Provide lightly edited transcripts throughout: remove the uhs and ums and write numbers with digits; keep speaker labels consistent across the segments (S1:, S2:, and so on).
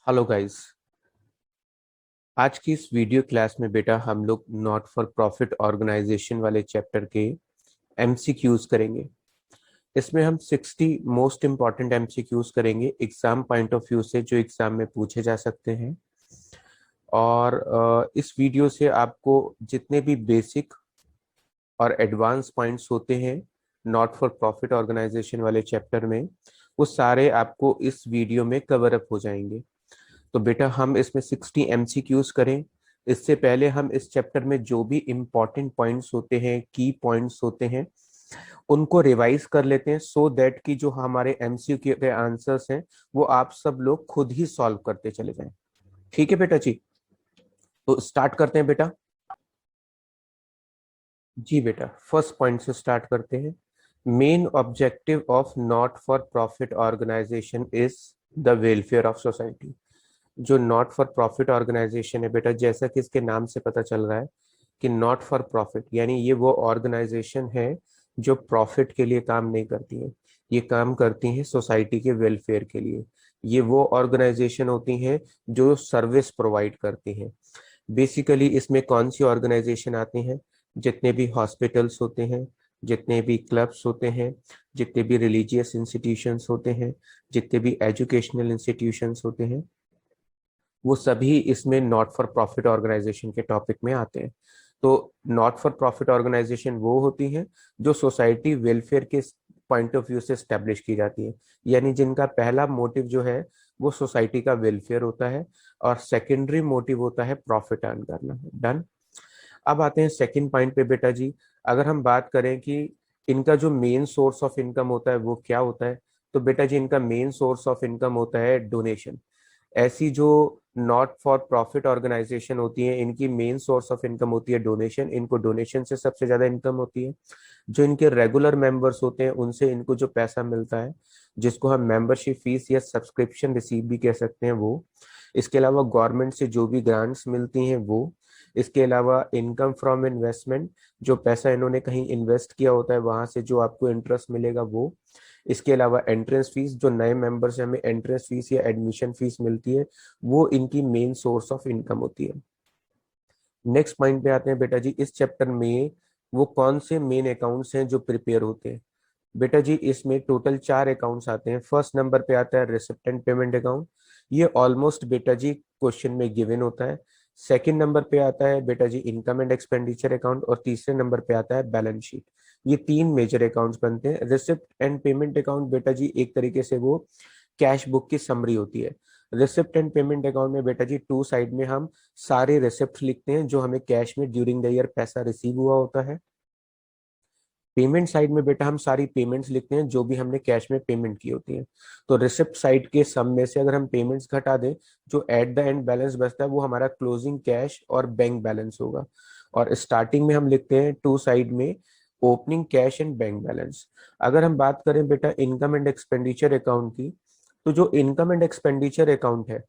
S1: Hello guys. आज की इस वीडियो क्लास में बेटा हम लोग नॉट फॉर प्रॉफिट ऑर्गेनाइजेशन वाले चैप्टर के एमसीक्यूज करेंगे। इसमें हम 60 मोस्ट इंपॉर्टेंट एमसीक्यूज करेंगे एग्जाम पॉइंट ऑफ व्यू से, जो एग्जाम में पूछे जा सकते हैं। और इस वीडियो से आपको जितने भी बेसिक और एडवांस पॉइंट्स होते हैं नॉट फॉर प्रॉफिट ऑर्गेनाइजेशन वाले चैप्टर में, वो सारे आपको इस वीडियो में कवर अप हो जाएंगे। तो बेटा हम इसमें 60 एमसीक्यूज करें। इससे पहले हम इस चैप्टर में जो भी इम्पोर्टेंट पॉइंट्स होते हैं, की पॉइंट्स होते हैं, उनको रिवाइज कर लेते हैं, सो दैट कि जो हमारे एमसीक्यू के आंसर्स हैं वो आप सब लोग खुद ही सॉल्व करते चले जाएं। ठीक है बेटा जी, तो स्टार्ट करते हैं बेटा। जी बेटा, फर्स्ट पॉइंट से स्टार्ट करते हैं। Main objective of not for profit organisation is the welfare of society. जो नॉट फॉर प्रॉफिट ऑर्गेनाइजेशन है बेटा, जैसा कि इसके नाम से पता चल रहा है कि नॉट फॉर प्रॉफिट, यानी ये वो ऑर्गेनाइजेशन है जो प्रॉफिट के लिए काम नहीं करती है। ये काम करती है सोसाइटी के वेलफेयर के लिए। ये वो ऑर्गेनाइजेशन होती हैं जो सर्विस प्रोवाइड करती हैं। बेसिकली इसमें कौन सी ऑर्गेनाइजेशन आती हैं? जितने भी हॉस्पिटल्स होते हैं, जितने भी क्लब्स होते हैं, जितने भी रिलीजियस इंस्टीट्यूशंस होते हैं, जितने भी एजुकेशनल इंस्टीट्यूशंस होते हैं, वो सभी इसमें नॉट फॉर प्रॉफिट ऑर्गेनाइजेशन के टॉपिक में आते हैं। तो नॉट फॉर प्रॉफिट ऑर्गेनाइजेशन वो होती हैं जो सोसाइटी वेलफेयर के पॉइंट ऑफ व्यू से स्टैब्लिश की जाती है, यानी जिनका पहला मोटिव जो है वो सोसाइटी का वेलफेयर होता है और सेकेंडरी मोटिव होता है प्रॉफिट अर्न करना। डन। अब आते हैं सेकंड पॉइंट पे बेटा जी। अगर हम बात करें कि इनका जो मेन सोर्स ऑफ इनकम होता है वो क्या होता है, तो बेटा जी इनका मेन सोर्स ऑफ इनकम होता है डोनेशन। ऐसी जो नॉट फॉर प्रॉफिट ऑर्गेनाइजेशन होती है, इनकी मेन सोर्स ऑफ इनकम होती है डोनेशन। इनको डोनेशन से सबसे ज्यादा इनकम होती है। जो इनके रेगुलर मेंबर्स होते हैं उनसे इनको जो पैसा मिलता है, जिसको हम मेंबरशिप फीस या सब्सक्रिप्शन रिसीव भी कह सकते हैं, वो। इसके अलावा गवर्नमेंट से जो भी ग्रांट्स मिलती हैं वो। इसके अलावा इनकम फ्रॉम इन्वेस्टमेंट, जो पैसा इन्होंने कहीं इन्वेस्ट किया होता है वहां से जो आपको इंटरेस्ट मिलेगा वो। इसके अलावा एंट्रेंस फीस, जो नए मेंबर से हमें एंट्रेंस फीस या एडमिशन फीस मिलती है, वो इनकी मेन सोर्स ऑफ इनकम होती है। नेक्स्ट पॉइंट पे आते हैं बेटा जी। इस चैप्टर में वो कौन से मेन अकाउंट्स हैं जो प्रिपेयर होते हैं? बेटा जी इसमें टोटल 4 अकाउंट्स आते हैं। फर्स्ट नंबर पे आता है रिसिप्ट एंड पेमेंट अकाउंट। ये ऑलमोस्ट बेटा जी क्वेश्चन में गिवन होता है। सेकंड नंबर पे आता है बेटा जी इनकम एंड एक्सपेंडिचर अकाउंट, और तीसरे नंबर पे आता है बैलेंस शीट। ये 3 मेजर अकाउंट्स बनते हैं। रिसिप्ट एंड पेमेंट अकाउंट बेटा जी एक तरीके से वो कैश बुक की समरी होती है। रिसिप्ट एंड पेमेंट अकाउंट में बेटा जी टू साइड में हम सारे रिसिप्ट लिखते हैं जो हमें कैश में ड्यूरिंग द ईयर पैसा रिसीव हुआ होता है। पेमेंट साइड में बेटा हम सारी पेमेंट्स लिखते हैं जो भी हमने कैश में पेमेंट की होती है। तो रिसिप्ट साइड के सम में से अगर हम पेमेंट्स घटा दें, जो एट द एंड बैलेंस बचता है वो हमारा क्लोजिंग कैश और बैंक बैलेंस होगा। और स्टार्टिंग में हम लिखते हैं टू साइड में opening cash and bank balance. अगर हम बात करें बेटा इनकम एंड एक्सपेंडिचर अकाउंट की, तो जो इनकम एंड एक्सपेंडिचर अकाउंट है,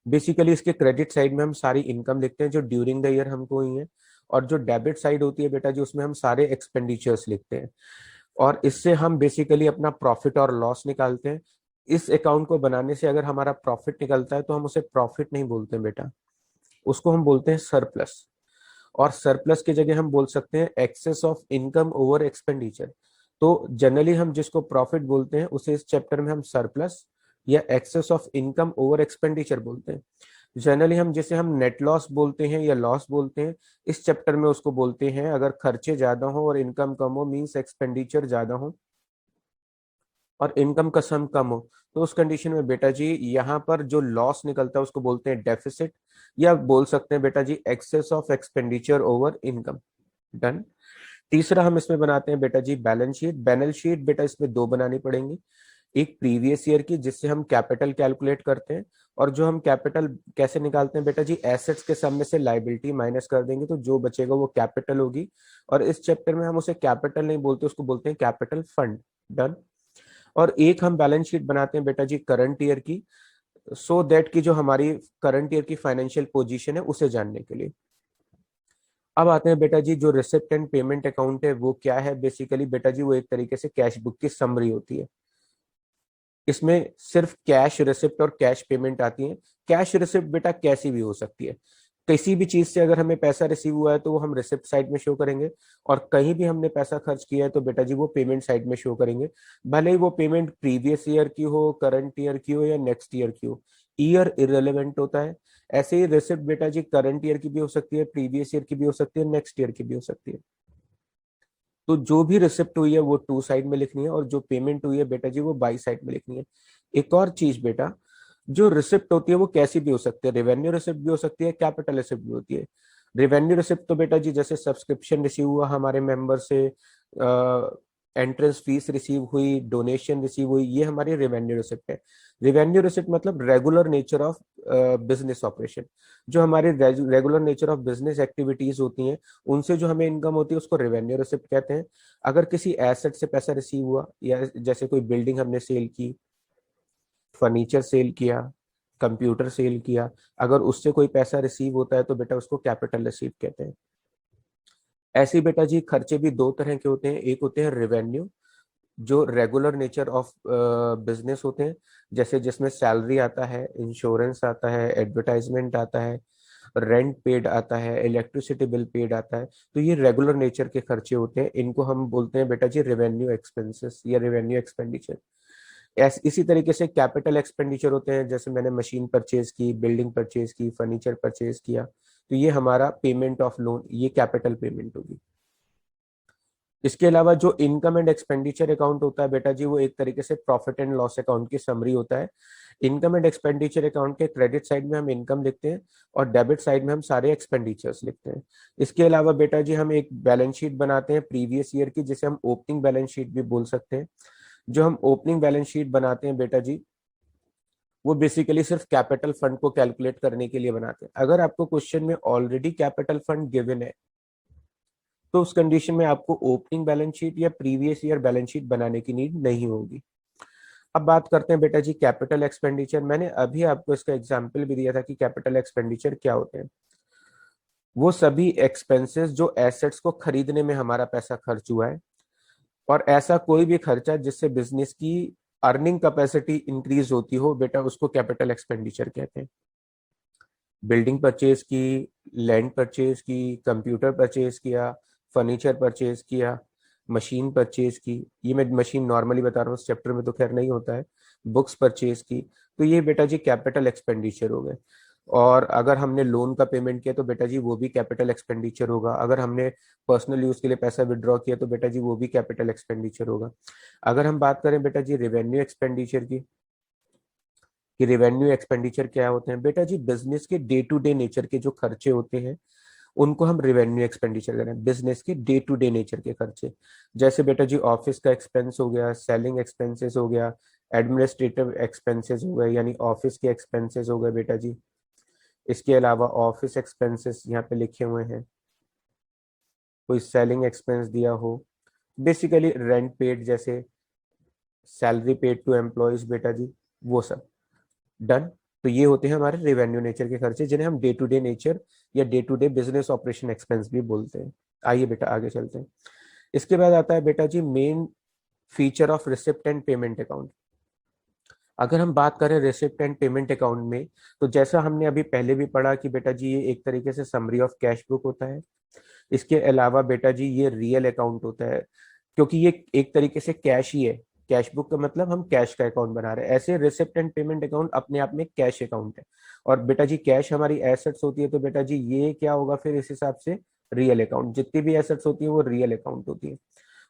S1: बेसिकली इसके क्रेडिट साइड में हम सारी इनकम लिखते हैं जो ड्यूरिंग द ईयर हमको हुई है। और जो डेबिट साइड होती है बेटा जी, उसमें हम सारे एक्सपेंडिचर्स लिखते हैं। और इससे हम बेसिकली अपना प्रॉफिट और लॉस निकालते हैं। इस अकाउंट को बनाने से अगर हमारा प्रॉफिट निकलता है तो हम उसे प्रॉफिट नहीं बोलते हैं बेटा, उसको हम बोलते हैं सरप्लस। और सरप्लस की जगह हम बोल सकते हैं excess of income over expenditure. तो जनरली हम जिसको प्रॉफिट बोलते हैं उसे इस चैप्टर में हम सरप्लस या excess of income over expenditure बोलते हैं। जनरली हम जिसे हम नेट लॉस बोलते हैं या लॉस बोलते हैं, इस चैप्टर में उसको बोलते हैं अगर खर्चे ज्यादा हो और इनकम कम हो, मींस एक्सपेंडिचर ज्यादा हो और इनकम का सम कम हो, तो उस कंडीशन में बेटा जी यहाँ पर जो लॉस निकलता है उसको बोलते हैं डेफिसिट, या बोल सकते हैं बेटा जी excess of expenditure over income. Done. तीसरा हम इसमें बनाते हैं बेटा जी बैलेंस शीट। बैलेंस शीट बेटा इसमें दो बनानी पड़ेंगी। एक प्रीवियस ईयर की जिससे हम कैपिटल कैलकुलेट करते हैं, और जो हम कैपिटल कैसे निकालते हैं बेटा जी, एसेट्स के सम में से लाइबिलिटी माइनस कर देंगे तो जो बचेगा वो कैपिटल होगी। और इस चैप्टर में हम उसे कैपिटल नहीं बोलते, उसको बोलते हैं कैपिटल फंड। डन। और एक हम बैलेंस शीट बनाते हैं बेटा जी करंट ईयर की, सो दैट की जो हमारी करंट ईयर की फाइनेंशियल पोजीशन है उसे जानने के लिए। अब आते हैं बेटा जी जो रिसिप्ट एंड पेमेंट अकाउंट है वो क्या है? बेसिकली बेटा जी वो एक तरीके से कैश बुक की समरी होती है। इसमें सिर्फ कैश रिसिप्ट और कैश पेमेंट आती है। कैश रिसिप्ट बेटा कैसी भी हो सकती है, किसी भी चीज से अगर हमें पैसा रिसीव हुआ है तो वो हम रिसिप्ट साइड में शो करेंगे, और कहीं भी हमने पैसा खर्च किया है तो बेटा जी वो पेमेंट साइड में शो करेंगे। भले ही वो पेमेंट प्रीवियस ईयर की हो, करंट ईयर की हो या नेक्स्ट ईयर की हो, ईयर इररिलेवेंट होता है। ऐसे ही रिसिप्ट बेटा जी करंट ईयर की भी हो सकती है, प्रीवियस ईयर की भी हो सकती है, नेक्स्ट ईयर की भी हो सकती है। तो जो भी रिसिप्ट हुई है वो टू साइड में लिखनी है, और जो पेमेंट हुई है बेटा जी वो बाई साइड में लिखनी है। एक और चीज बेटा, जो रिसिप्ट होती है वो कैसी भी हो सकती है, रेवेन्यू रिसिप्ट भी हो सकती है, कैपिटल रिसिप्ट भी होती है। रेवेन्यू रिसिप्ट तो बेटा जी जैसे सब्सक्रिप्शन रिसीव हुआ हमारे मेंबर से, एंट्रेंस फीस रिसीव हुई, डोनेशन रिसीव हुई, ये हमारी रेवेन्यू रिसिप्ट है। रेवेन्यू रिसिप्ट मतलब regular nature of business operation, जो हमारे regular nature of business activities होती हैं, उनसे जो हमें इनकम होती है उसको रेवेन्यू रिसिप्ट कहते हैं। अगर किसी एसेट से पैसा रिसीव हुआ, या जैसे कोई बिल्डिंग हमने सेल की, फर्नीचर सेल किया, कंप्यूटर सेल किया, अगर उससे कोई पैसा रिसीव होता है तो बेटा उसको कैपिटल रिसीव कहते हैं। ऐसे ही बेटा जी खर्चे भी दो तरह के होते हैं, एक होते हैं रेवेन्यू, जो रेगुलर नेचर ऑफ बिजनेस होते हैं, जैसे जिसमें सैलरी आता है, इंश्योरेंस आता है, एडवर्टाइजमेंट आता है, रेंट पेड आता है, इलेक्ट्रिसिटी बिल पेड आता है। तो ये रेगुलर नेचर के खर्चे होते हैं, इनको हम बोलते हैं बेटा जी रेवेन्यू एक्सपेंसेस या रेवेन्यू एक्सपेंडिचर। इसी तरीके से कैपिटल एक्सपेंडिचर होते हैं, जैसे मैंने मशीन परचेज की, बिल्डिंग परचेज की, फर्नीचर परचेज किया, तो ये हमारा पेमेंट ऑफ लोन, ये कैपिटल पेमेंट होगी। इसके अलावा जो इनकम एंड एक्सपेंडिचर अकाउंट होता है बेटा जी, वो एक तरीके से प्रॉफिट एंड लॉस अकाउंट की समरी होता है। इनकम एंड एक्सपेंडिचर अकाउंट के क्रेडिट साइड में हम इनकम लिखते हैं, और डेबिट साइड में हम सारे एक्सपेंडिचर्स लिखते हैं। इसके अलावा बेटा जी हम एक बैलेंस शीट बनाते हैं प्रीवियस ईयर की, जिसे हम ओपनिंग बैलेंस शीट भी बोल सकते हैं। जो हम ओपनिंग बैलेंस शीट बनाते हैं बेटा जी, वो बेसिकली सिर्फ कैपिटल फंड को कैलकुलेट करने के लिए बनाते हैं। अगर आपको क्वेश्चन में ऑलरेडी कैपिटल फंड गिवन है तो उस कंडीशन में आपको ओपनिंग बैलेंस शीट या प्रीवियस ईयर बैलेंस शीट बनाने की नीड नहीं होगी। अब बात करते हैं बेटा जी कैपिटल एक्सपेंडिचर। मैंने अभी आपको इसका एग्जांपल भी दिया था कि कैपिटल एक्सपेंडिचर क्या होते हैं। वो सभी एक्सपेंसेस जो एसेट्स को खरीदने में हमारा पैसा खर्च हुआ है, और ऐसा कोई भी खर्चा जिससे बिजनेस की अर्निंग कैपेसिटी इंक्रीज होती हो बेटा, उसको कैपिटल एक्सपेंडिचर कहते हैं। बिल्डिंग परचेज की, लैंड परचेज की, कंप्यूटर परचेज किया, फर्नीचर परचेज किया, मशीन परचेज की, ये मैं मशीन नॉर्मली बता रहा हूँ, इस चैप्टर में तो खैर नहीं होता है, बुक्स परचेज की, तो ये बेटा जी कैपिटल एक्सपेंडिचर हो गए। और अगर हमने लोन का पेमेंट किया तो बेटा जी वो भी कैपिटल एक्सपेंडिचर होगा। अगर हमने पर्सनल यूज के लिए पैसा विड्रॉ किया तो बेटा जी वो भी कैपिटल एक्सपेंडिचर होगा। अगर हम बात करें बेटा जी रेवेन्यू एक्सपेंडिचर की, कि रेवेन्यू एक्सपेंडिचर क्या होते हैं, बेटा जी बिजनेस के डे टू डे नेचर के जो खर्चे होते हैं उनको हम रेवेन्यू एक्सपेंडिचर करें, बिजनेस के डे टू डे नेचर के खर्चे। जैसे बेटा जी ऑफिस का एक्सपेंस हो गया, सेलिंग एक्सपेंसेस हो गया, एडमिनिस्ट्रेटिव एक्सपेंसेस हो गए, यानी ऑफिस के एक्सपेंसेस हो गए बेटा जी। इसके अलावा ऑफिस एक्सपेंसेस यहाँ पे लिखे हुए हैं, कोई सेलिंग एक्सपेंस दिया हो, बेसिकली रेंट पेड, जैसे सैलरी पेड टू एम्प्लॉयज बेटा जी, वो सब डन। तो ये होते हैं हमारे रेवेन्यू नेचर के खर्चे, जिन्हें हम डे टू डे नेचर या day to day business operation expense भी बोलते हैं। आइए बेटा आगे चलते हैं। इसके बाद आता है बेटा जी main feature of receipt and payment account. अगर हम बात करें रिसिप्ट एंड पेमेंट अकाउंट में, तो जैसा हमने अभी पहले भी पढ़ा कि बेटा जी ये एक तरीके से समरी ऑफ कैश बुक होता है। इसके अलावा बेटा जी ये रियल अकाउंट होता है, क्योंकि ये एक तरीके से कैश ही है। कैश बुक का मतलब हम कैश का अकाउंट बना रहे हैं, ऐसे रिसिप्ट एंड पेमेंट अकाउंट अपने आप में कैश अकाउंट है। और बेटा जी कैश हमारी एसेट्स होती है, तो बेटा जी ये क्या होगा फिर इस हिसाब से, रियल अकाउंट। जितनी भी एसेट्स होती है वो रियल अकाउंट होती है।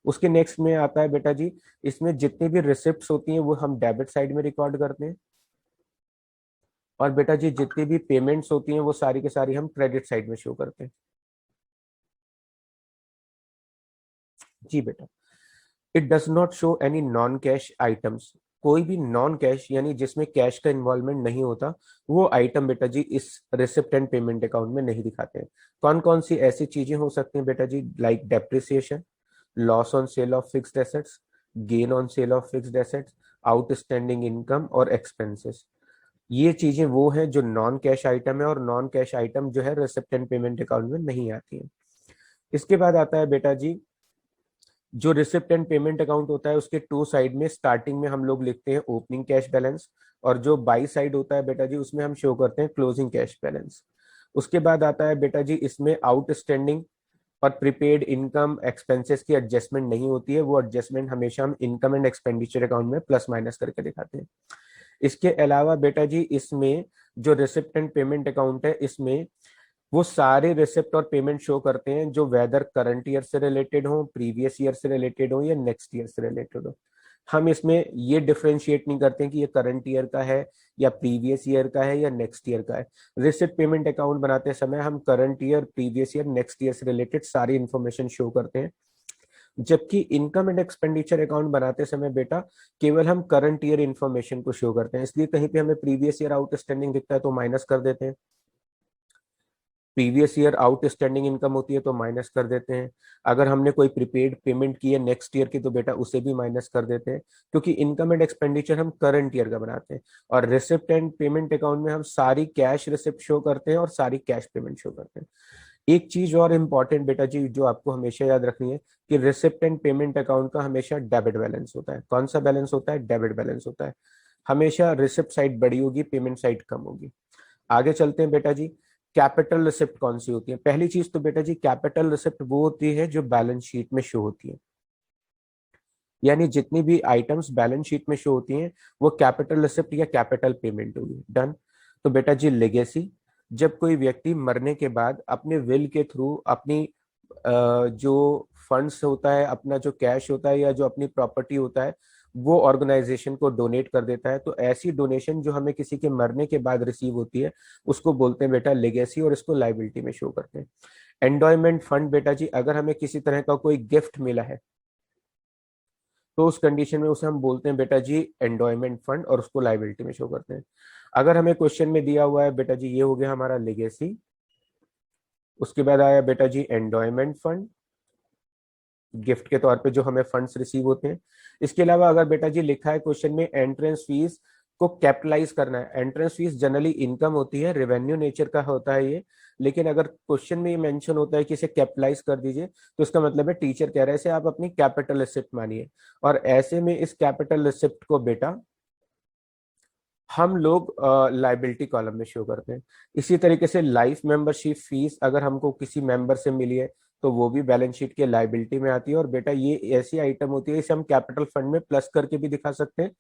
S1: उसके नेक्स्ट में आता है बेटा जी, इसमें जितनी भी रिसिप्ट होती हैं वो हम डेबिट साइड में रिकॉर्ड करते हैं, और बेटा जी जितनी भी पेमेंट्स होती हैं वो सारी की सारी हम क्रेडिट साइड में शो करते हैं। जी बेटा, it does not show any non cash items. कोई भी नॉन कैश यानी जिसमें कैश का इन्वॉल्वमेंट नहीं होता, वो आइटम बेटा जी इस रिसिप्ट एंड पेमेंट अकाउंट में नहीं दिखाते हैं। कौन कौन सी ऐसी चीजें हो सकती हैं बेटा जी, like depreciation, loss on sale of fixed assets, gain on sale of fixed assets, outstanding income और एक्सपेंसेस। ये चीजें वो हैं जो नॉन कैश आइटम है, और नॉन कैश आइटम जो है रिसिप्ट एंड पेमेंट अकाउंट में नहीं आती है। इसके बाद आता है बेटा जी जो रिसिप्ट एंड पेमेंट अकाउंट होता है उसके टू साइड में स्टार्टिंग में हम लोग लिखते हैं ओपनिंग कैश बैलेंस, और जो बाई साइड होता है बेटा जी उसमें हम शो करते हैं क्लोजिंग कैश बैलेंस। उसके बाद आता है बेटा जी इसमें आउटस्टैंडिंग और प्रीपेड इनकम एक्सपेंसेस की एडजस्टमेंट नहीं होती है, वो एडजस्टमेंट हमेशा हम इनकम एंड एक्सपेंडिचर अकाउंट में प्लस माइनस करके दिखाते हैं। इसके अलावा बेटा जी इसमें जो रिसिप्ट एंड पेमेंट अकाउंट है इसमें वो सारे रिसिप्ट और पेमेंट शो करते हैं जो वेदर करंट ईयर से रिलेटेड हो, प्रीवियस ईयर से रिलेटेड हो या नेक्स्ट ईयर से रिलेटेड हो। हम इसमें ये डिफरेंशिएट नहीं करते हैं कि ये करंट ईयर का है या प्रीवियस ईयर का है या नेक्स्ट ईयर का है। रिसिप्ट पेमेंट अकाउंट बनाते समय हम current year, previous year, next year से रिलेटेड सारी इंफॉर्मेशन शो करते हैं। जबकि इनकम एंड एक्सपेंडिचर अकाउंट बनाते समय बेटा केवल हम करंट ईयर इन्फॉर्मेशन को शो करते हैं, इसलिए कहीं पे हमें प्रीवियस ईयर आउटस्टैंडिंग दिखता है तो माइनस कर देते हैं, प्रीवियस ईयर आउटस्टैंडिंग इनकम होती है तो माइनस कर देते हैं, अगर हमने कोई प्रीपेड पेमेंट की है नेक्स्ट ईयर की तो बेटा उसे भी माइनस कर देते हैं, क्योंकि इनकम एंड एक्सपेंडिचर हम करंट ईयर का बनाते हैं। और रिसिप्ट एंड पेमेंट अकाउंट में हम सारी कैश रिसिप्ट शो करते हैं और सारी कैश पेमेंट शो करते हैं। एक चीज और इम्पॉर्टेंट बेटा जी जो आपको हमेशा याद रखनी है कि रिसिप्ट एंड पेमेंट अकाउंट का हमेशा डेबिट बैलेंस होता है। कौन सा बैलेंस होता है? डेबिट बैलेंस होता है। हमेशा रिसिप्ट साइड बड़ी होगी, पेमेंट साइड कम होगी। आगे चलते हैं बेटा जी, कैपिटल रिसिप्ट कौन सी होती है? पहली चीज तो बेटा जी कैपिटल रिसिप्ट वो होती है जो बैलेंस शीट में शो होती है, यानी जितनी भी आइटम्स बैलेंस शीट में शो होती हैं वो कैपिटल रिसिप्ट या कैपिटल पेमेंट होगी। डन। तो बेटा जी लेगेसी, जब कोई व्यक्ति मरने के बाद अपने विल के थ्रू अपनी जो फंड्स होता है, अपना जो कैश होता है या जो अपनी प्रॉपर्टी होता है वो ऑर्गेनाइजेशन को डोनेट कर देता है, तो ऐसी डोनेशन जो हमें किसी के मरने के बाद रिसीव होती है उसको बोलते हैं बेटा लेगेसी, और इसको लाइबिलिटी में शो करते हैं। एंडोयमेंट फंड बेटा जी अगर हमें किसी तरह का कोई गिफ्ट मिला है तो उस कंडीशन में उसे हम बोलते हैं बेटा जी एंडोयमेंट फंड, और उसको लाइबिलिटी में शो करते हैं। अगर हमें क्वेश्चन में दिया हुआ है बेटा जी ये हो गया हमारा लेगेसी, उसके बाद आया बेटा जी एंडोयमेंट फंड, गिफ्ट के तौर पे जो हमें फंड्स रिसीव होते हैं। इसके अलावा अगर बेटा जी लिखा है क्वेश्चन में एंट्रेंस फीस को कैपिटलाइज करना है, एंट्रेंस फीस जनरली इनकम होती है, रेवेन्यू नेचर का होता है ये, लेकिन अगर क्वेश्चन में ये मेंशन होता है कि इसे कैपिटलाइज कर दीजिए तो इसका मतलब है टीचर कह रहे हैं इसे आप अपनी कैपिटल रिसिप्ट मानिए, और ऐसे में इस कैपिटल रिसिप्ट को बेटा हम लोग लाइबिलिटी कॉलम में शो करते हैं। इसी तरीके से लाइफ मेंबरशिप फीस अगर हमको किसी मेंबर से मिली है तो वो भी बैलेंस शीट के लाइबिलिटी में आती है, और बेटा ये ऐसी आइटम होती है इसे हम कैपिटल फंड में प्लस करके भी दिखा सकते हैं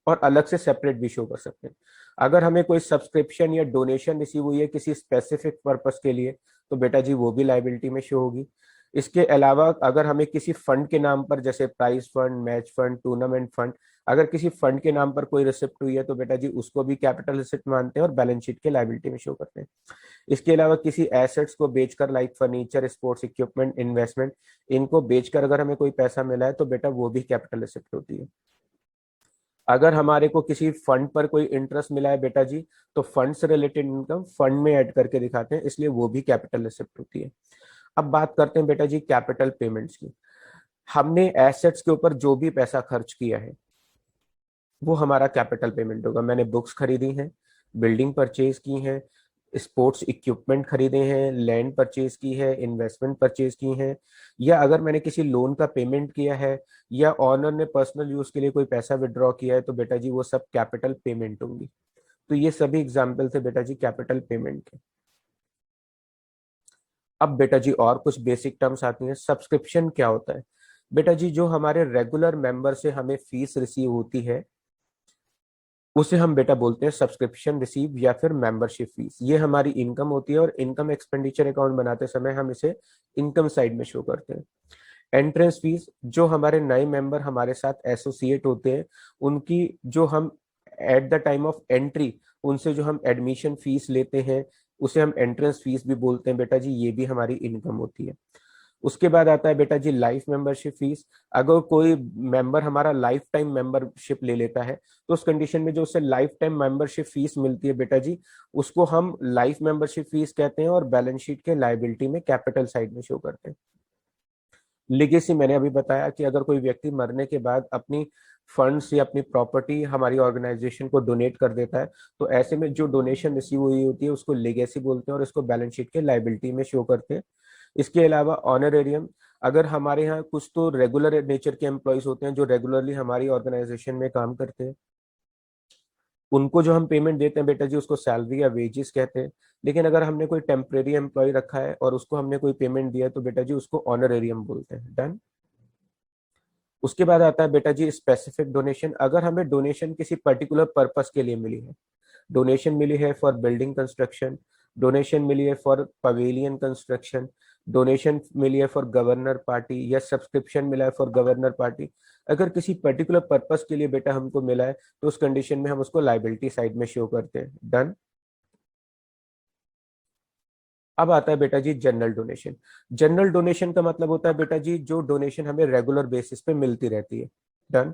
S1: और अलग से सेपरेट भी शो कर सकते हैं। अगर हमें कोई सब्सक्रिप्शन या डोनेशन रिसीव हुई है किसी स्पेसिफिक पर्पस के लिए तो बेटा जी वो भी लाइबिलिटी में शो होगी। इसके अलावा अगर हमें किसी फंड के नाम पर, जैसे prize fund, match fund, tournament fund, अगर किसी फंड के नाम पर कोई रिसिप्ट हुई है तो बेटा जी उसको भी कैपिटल रिसिप्ट मानते हैं और बैलेंस शीट के लायबिलिटी में शो करते हैं। इसके अलावा किसी एसेट्स को बेचकर, like furniture, sports equipment, investment, इनको बेचकर अगर हमें कोई पैसा मिला है तो बेटा वो भी कैपिटल रिसिप्ट होती है। अगर हमारे को किसी फंड पर कोई इंटरेस्ट मिला है बेटा जी तो फंड से रिलेटेड इनकम फंड में ऐड करके दिखाते हैं, इसलिए वो भी कैपिटल रिसिप्ट होती है। अब बात करते हैं बेटा जी कैपिटल पेमेंट्स की। हमने एसेट्स के ऊपर जो भी पैसा खर्च किया है वो हमारा कैपिटल पेमेंट होगा। मैंने बुक्स खरीदी हैं, बिल्डिंग परचेज की हैं, स्पोर्ट्स इक्विपमेंट खरीदे हैं, लैंड परचेज की है, इन्वेस्टमेंट परचेज की हैं, या अगर मैंने किसी लोन का पेमेंट किया है या ऑनर ने पर्सनल यूज के लिए कोई पैसा विड्रॉ किया है तो बेटा जी वो सब कैपिटल पेमेंट होंगी। तो ये सभी एग्जाम्पल थे बेटा जी कैपिटल पेमेंट के। अब बेटा जी और कुछ बेसिक टर्म्स आती हैं। सब्सक्रिप्शन क्या होता है? बेटा जी जो हमारे रेगुलर मेंबर से हमें फीस रिसीव होती है उसे हम बेटा बोलते हैं सब्सक्रिप्शन रिसीव या फिर मेंबरशिप फीस। ये हमारी इनकम होती है और इनकम एक्सपेंडिचर अकाउंट बनाते समय हम इसे इनकम साइड में शो करते हैं। एंट्रेंस फीस, जो हमारे नए मेंबर हमारे साथ एसोसिएट होते हैं उनकी जो हम at the time of entry उनसे जो हम एडमिशन फीस लेते हैं उसे हम एंट्रेंस फीस भी बोलते हैं बेटा जी, ये भी हमारी इनकम होती है। उसके बाद आता है बेटा जी लाइफ मेंबरशिप फीस। अगर कोई मेंबर हमारा लाइफ टाइम मेंबरशिप ले लेता है तो उस कंडीशन में जो उसे लाइफ टाइम मेंबरशिप फीस मिलती है बेटा जी उसको हम लाइफ मेंबरशिप फीस कहते हैं और बैलेंस शीट के लाइबिलिटी में कैपिटल साइड में शो करते हैं। लिगेसी, मैंने अभी बताया कि अगर कोई व्यक्ति मरने के बाद अपनी फंड्स या अपनी प्रॉपर्टी हमारी ऑर्गेनाइजेशन को डोनेट कर देता है तो ऐसे में जो डोनेशन रिसीव हुई होती है उसको लेगेसी बोलते हैं और इसको बैलेंस शीट के लाइबिलिटी में शो करते हैं। इसके अलावा ऑनरेरियम, अगर हमारे यहाँ कुछ तो रेगुलर नेचर के एम्प्लॉयज होते हैं जो रेगुलरली हमारी ऑर्गेनाइजेशन में काम करते हैं, उनको जो हम पेमेंट देते हैं बेटा जी उसको सैलरी या वेजेस कहते हैं। लेकिन अगर हमने कोई टेम्परेरी एम्प्लॉय रखा है और उसको हमने कोई पेमेंट दिया है तो बेटा जी उसको ऑनरेरियम बोलते हैं। डन। उसके बाद आता है बेटा जी स्पेसिफिक डोनेशन। अगर हमें डोनेशन किसी पर्टिकुलर पर्पस के लिए मिली है, डोनेशन मिली है फॉर बिल्डिंग कंस्ट्रक्शन, डोनेशन मिली है फॉर पवेलियन कंस्ट्रक्शन, डोनेशन मिली है फॉर गवर्नर पार्टी, या सब्सक्रिप्शन मिला है फॉर गवर्नर पार्टी, अगर किसी पर्टिकुलर पर्पस के लिए बेटा हमको मिला है तो उस कंडीशन में हम उसको लाइबिलिटी साइड में शो करते हैं। डन। अब आता है बेटा जी जनरल डोनेशन। जनरल डोनेशन का मतलब होता है बेटा जी जो डोनेशन हमें रेगुलर बेसिस पे मिलती रहती है। डन।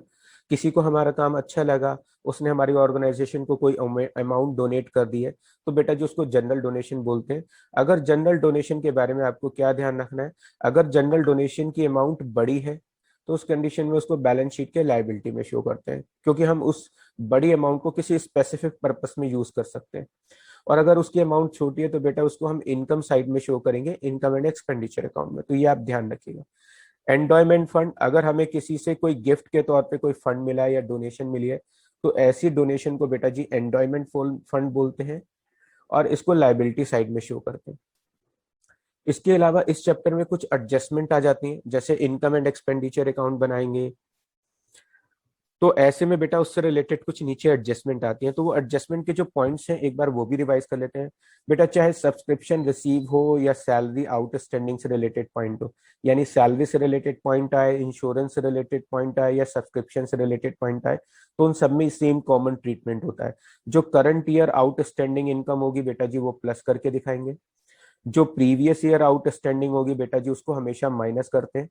S1: किसी को हमारा काम अच्छा लगा, उसने हमारी ऑर्गेनाइजेशन को कोई अमाउंट डोनेट कर दी है, तो बेटा जी उसको जनरल डोनेशन बोलते हैं। अगर जनरल डोनेशन के बारे में आपको क्या ध्यान रखना है, अगर जनरल डोनेशन की अमाउंट बड़ी है तो उस कंडीशन में उसको बैलेंस शीट के लायबिलिटी में शो करते हैं, क्योंकि हम उस बड़ी अमाउंट को किसी स्पेसिफिक पर्पस में यूज कर सकते हैं। और अगर उसकी अमाउंट छोटी है तो बेटा उसको हम इनकम साइड में शो करेंगे, इनकम एंड एक्सपेंडिचर अकाउंट में। तो ये आप ध्यान रखिएगा। एंडोयमेंट फंड, अगर हमें किसी से कोई गिफ्ट के तौर पे कोई फंड मिला है या डोनेशन मिली है तो ऐसी डोनेशन को बेटा जी एंडोयमेंट फंड बोलते हैं और इसको लाइबिलिटी साइड में शो करते हैं। इसके अलावा इस चैप्टर में कुछ एडजस्टमेंट आ जाती हैं, जैसे इनकम एंड एक्सपेंडिचर अकाउंट बनाएंगे तो ऐसे में बेटा उससे रिलेटेड कुछ नीचे एडजस्टमेंट आती हैं। तो वो एडजस्टमेंट के जो पॉइंट्स हैं एक बार वो भी रिवाइज कर लेते हैं। बेटा चाहे सब्सक्रिप्शन रिसीव हो या सैलरी आउटस्टैंडिंग से रिलेटेड पॉइंट हो, यानी सैलरी से रिलेटेड पॉइंट आए, इंश्योरेंस से रिलेटेड पॉइंट आए या सब्सक्रिप्शन से रिलेटेड पॉइंट आए, तो उन सब में सेम कॉमन ट्रीटमेंट होता है। जो करंट ईयर आउटस्टैंडिंग इनकम होगी बेटा जी वो प्लस करके दिखाएंगे, जो प्रीवियस ईयर आउटस्टैंडिंग होगी बेटा जी उसको हमेशा माइनस करते हैं,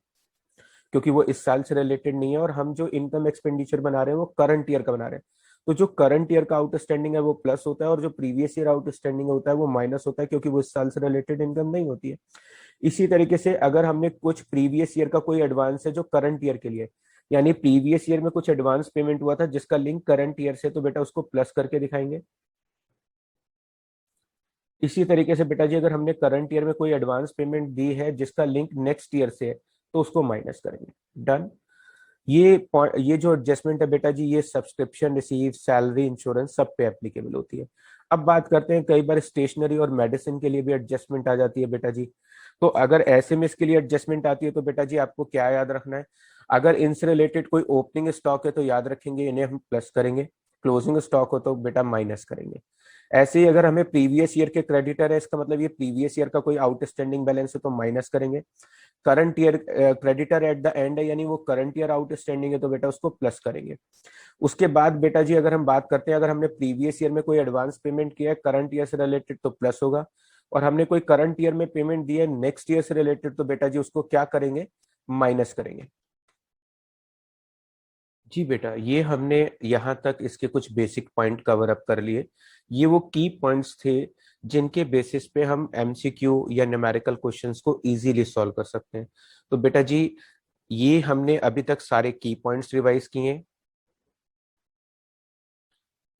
S1: क्योंकि वो इस साल से रिलेटेड नहीं है और हम जो इनकम एक्सपेंडिचर बना रहे हैं वो करंट ईयर का बना रहे हैं। तो जो करंट ईयर का आउटस्टैंडिंग है वो प्लस होता है और जो प्रीवियस ईयर आउटस्टैंडिंग होता है वो माइनस होता है, क्योंकि वो इस साल से रिलेटेड इनकम नहीं होती है। इसी तरीके से अगर हमने कुछ प्रीवियस ईयर का कोई एडवांस है जो करंट ईयर के लिए, यानी प्रीवियस ईयर में कुछ एडवांस पेमेंट हुआ था जिसका लिंक करंट ईयर से, तो बेटा उसको प्लस करके दिखाएंगे। इसी तरीके से बेटा जी अगर हमने करंट ईयर में कोई एडवांस पेमेंट दी है जिसका लिंक नेक्स्ट ईयर से है तो उसको माइनस करेंगे। डन। ये जो एडजस्टमेंट है बेटा जी ये सब्सक्रिप्शन रिसीव सैलरी इंश्योरेंस सब पे एप्लीकेबल होती है। अब बात करते हैं, कई बार स्टेशनरी और मेडिसिन के लिए भी एडजस्टमेंट आ जाती है बेटा जी। तो अगर ऐसे में इसके लिए एडजस्टमेंट आती है तो बेटा जी आपको क्या याद रखना है, अगर इनसे रिलेटेड कोई ओपनिंग स्टॉक है तो याद रखेंगे इन्हें हम प्लस करेंगे, क्लोजिंग स्टॉक हो तो बेटा माइनस करेंगे। ऐसे ही अगर हमें प्रीवियस ईयर के क्रेडिटर है, इसका मतलब ये प्रीवियस ईयर का कोई आउटस्टैंडिंग बैलेंस है तो माइनस करेंगे। Current year creditor eight the and है, यानी वो करंट ईयर आउटस्टैंडिंग है तो बेटा उसको प्लस करेंगे। उसके बाद बेटा जी अगर हम बात करते हैं, अगर हमने प्रीवियस ईयर में कोई एडवांस पेमेंट किया है करंट ईयर से रिलेटेड तो प्लस होगा, और हमने कोई करंट ईयर में पेमेंट दी है नेक्स्ट ईयर से रिलेटेड तो बेटा जी उसको क्या करेंगे, माइनस करेंगे। जी बेटा ये हमने यहाँ तक इसके कुछ बेसिक पॉइंट कवर अप कर लिए। ये वो की पॉइंट्स थे जिनके बेसिस पे हम एमसीक्यू या न्यूमेरिकल क्वेश्चंस को इजीली सॉल्व कर सकते हैं। तो बेटा जी ये हमने अभी तक सारे की पॉइंट्स रिवाइज किए हैं।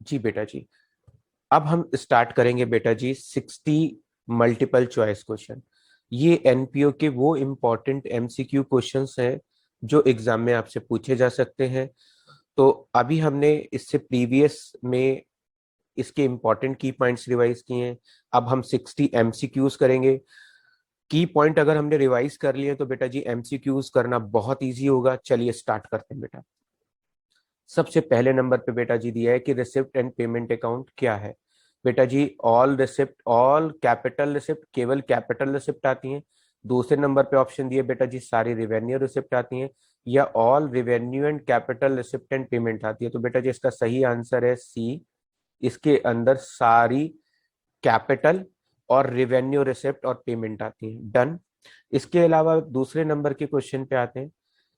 S1: जी बेटा जी अब हम स्टार्ट करेंगे बेटा जी 60 मल्टीपल चॉइस क्वेश्चन। ये एनपीओ के वो इंपॉर्टेंट एमसीक्यू क्वेश्चंस हैं जो एग्जाम में आपसे पूछे जा सकते हैं। तो अभी हमने इससे प्रीवियस में इसके इंपॉर्टेंट की पॉइंट्स रिवाइज किए हैं। अब हम 60 एमसीक्यूज करेंगे। की पॉइंट अगर हमने रिवाइज कर लिए तो बेटा जी एमसीक्यूज करना बहुत इजी होगा। चलिए स्टार्ट करते हैं बेटा। सबसे पहले नंबर पे बेटा जी दिया है कि रिसिप्ट एंड पेमेंट अकाउंट क्या है। बेटा जी all receipt, all capital receipt, केवल कैपिटल रिसिप्ट आती हैं। दूसरे नंबर पे ऑप्शन दिए बेटा जी सारी रिवेन्यू रिसिप्ट आती हैं, या all revenue and capital receipt and payment आती है। तो बेटा जी इसका सही आंसर है सी, इसके अंदर सारी कैपिटल और रिवेन्यू रिसिप्ट और पेमेंट आती है। डन। इसके अलावा दूसरे नंबर के क्वेश्चन पे आते हैं।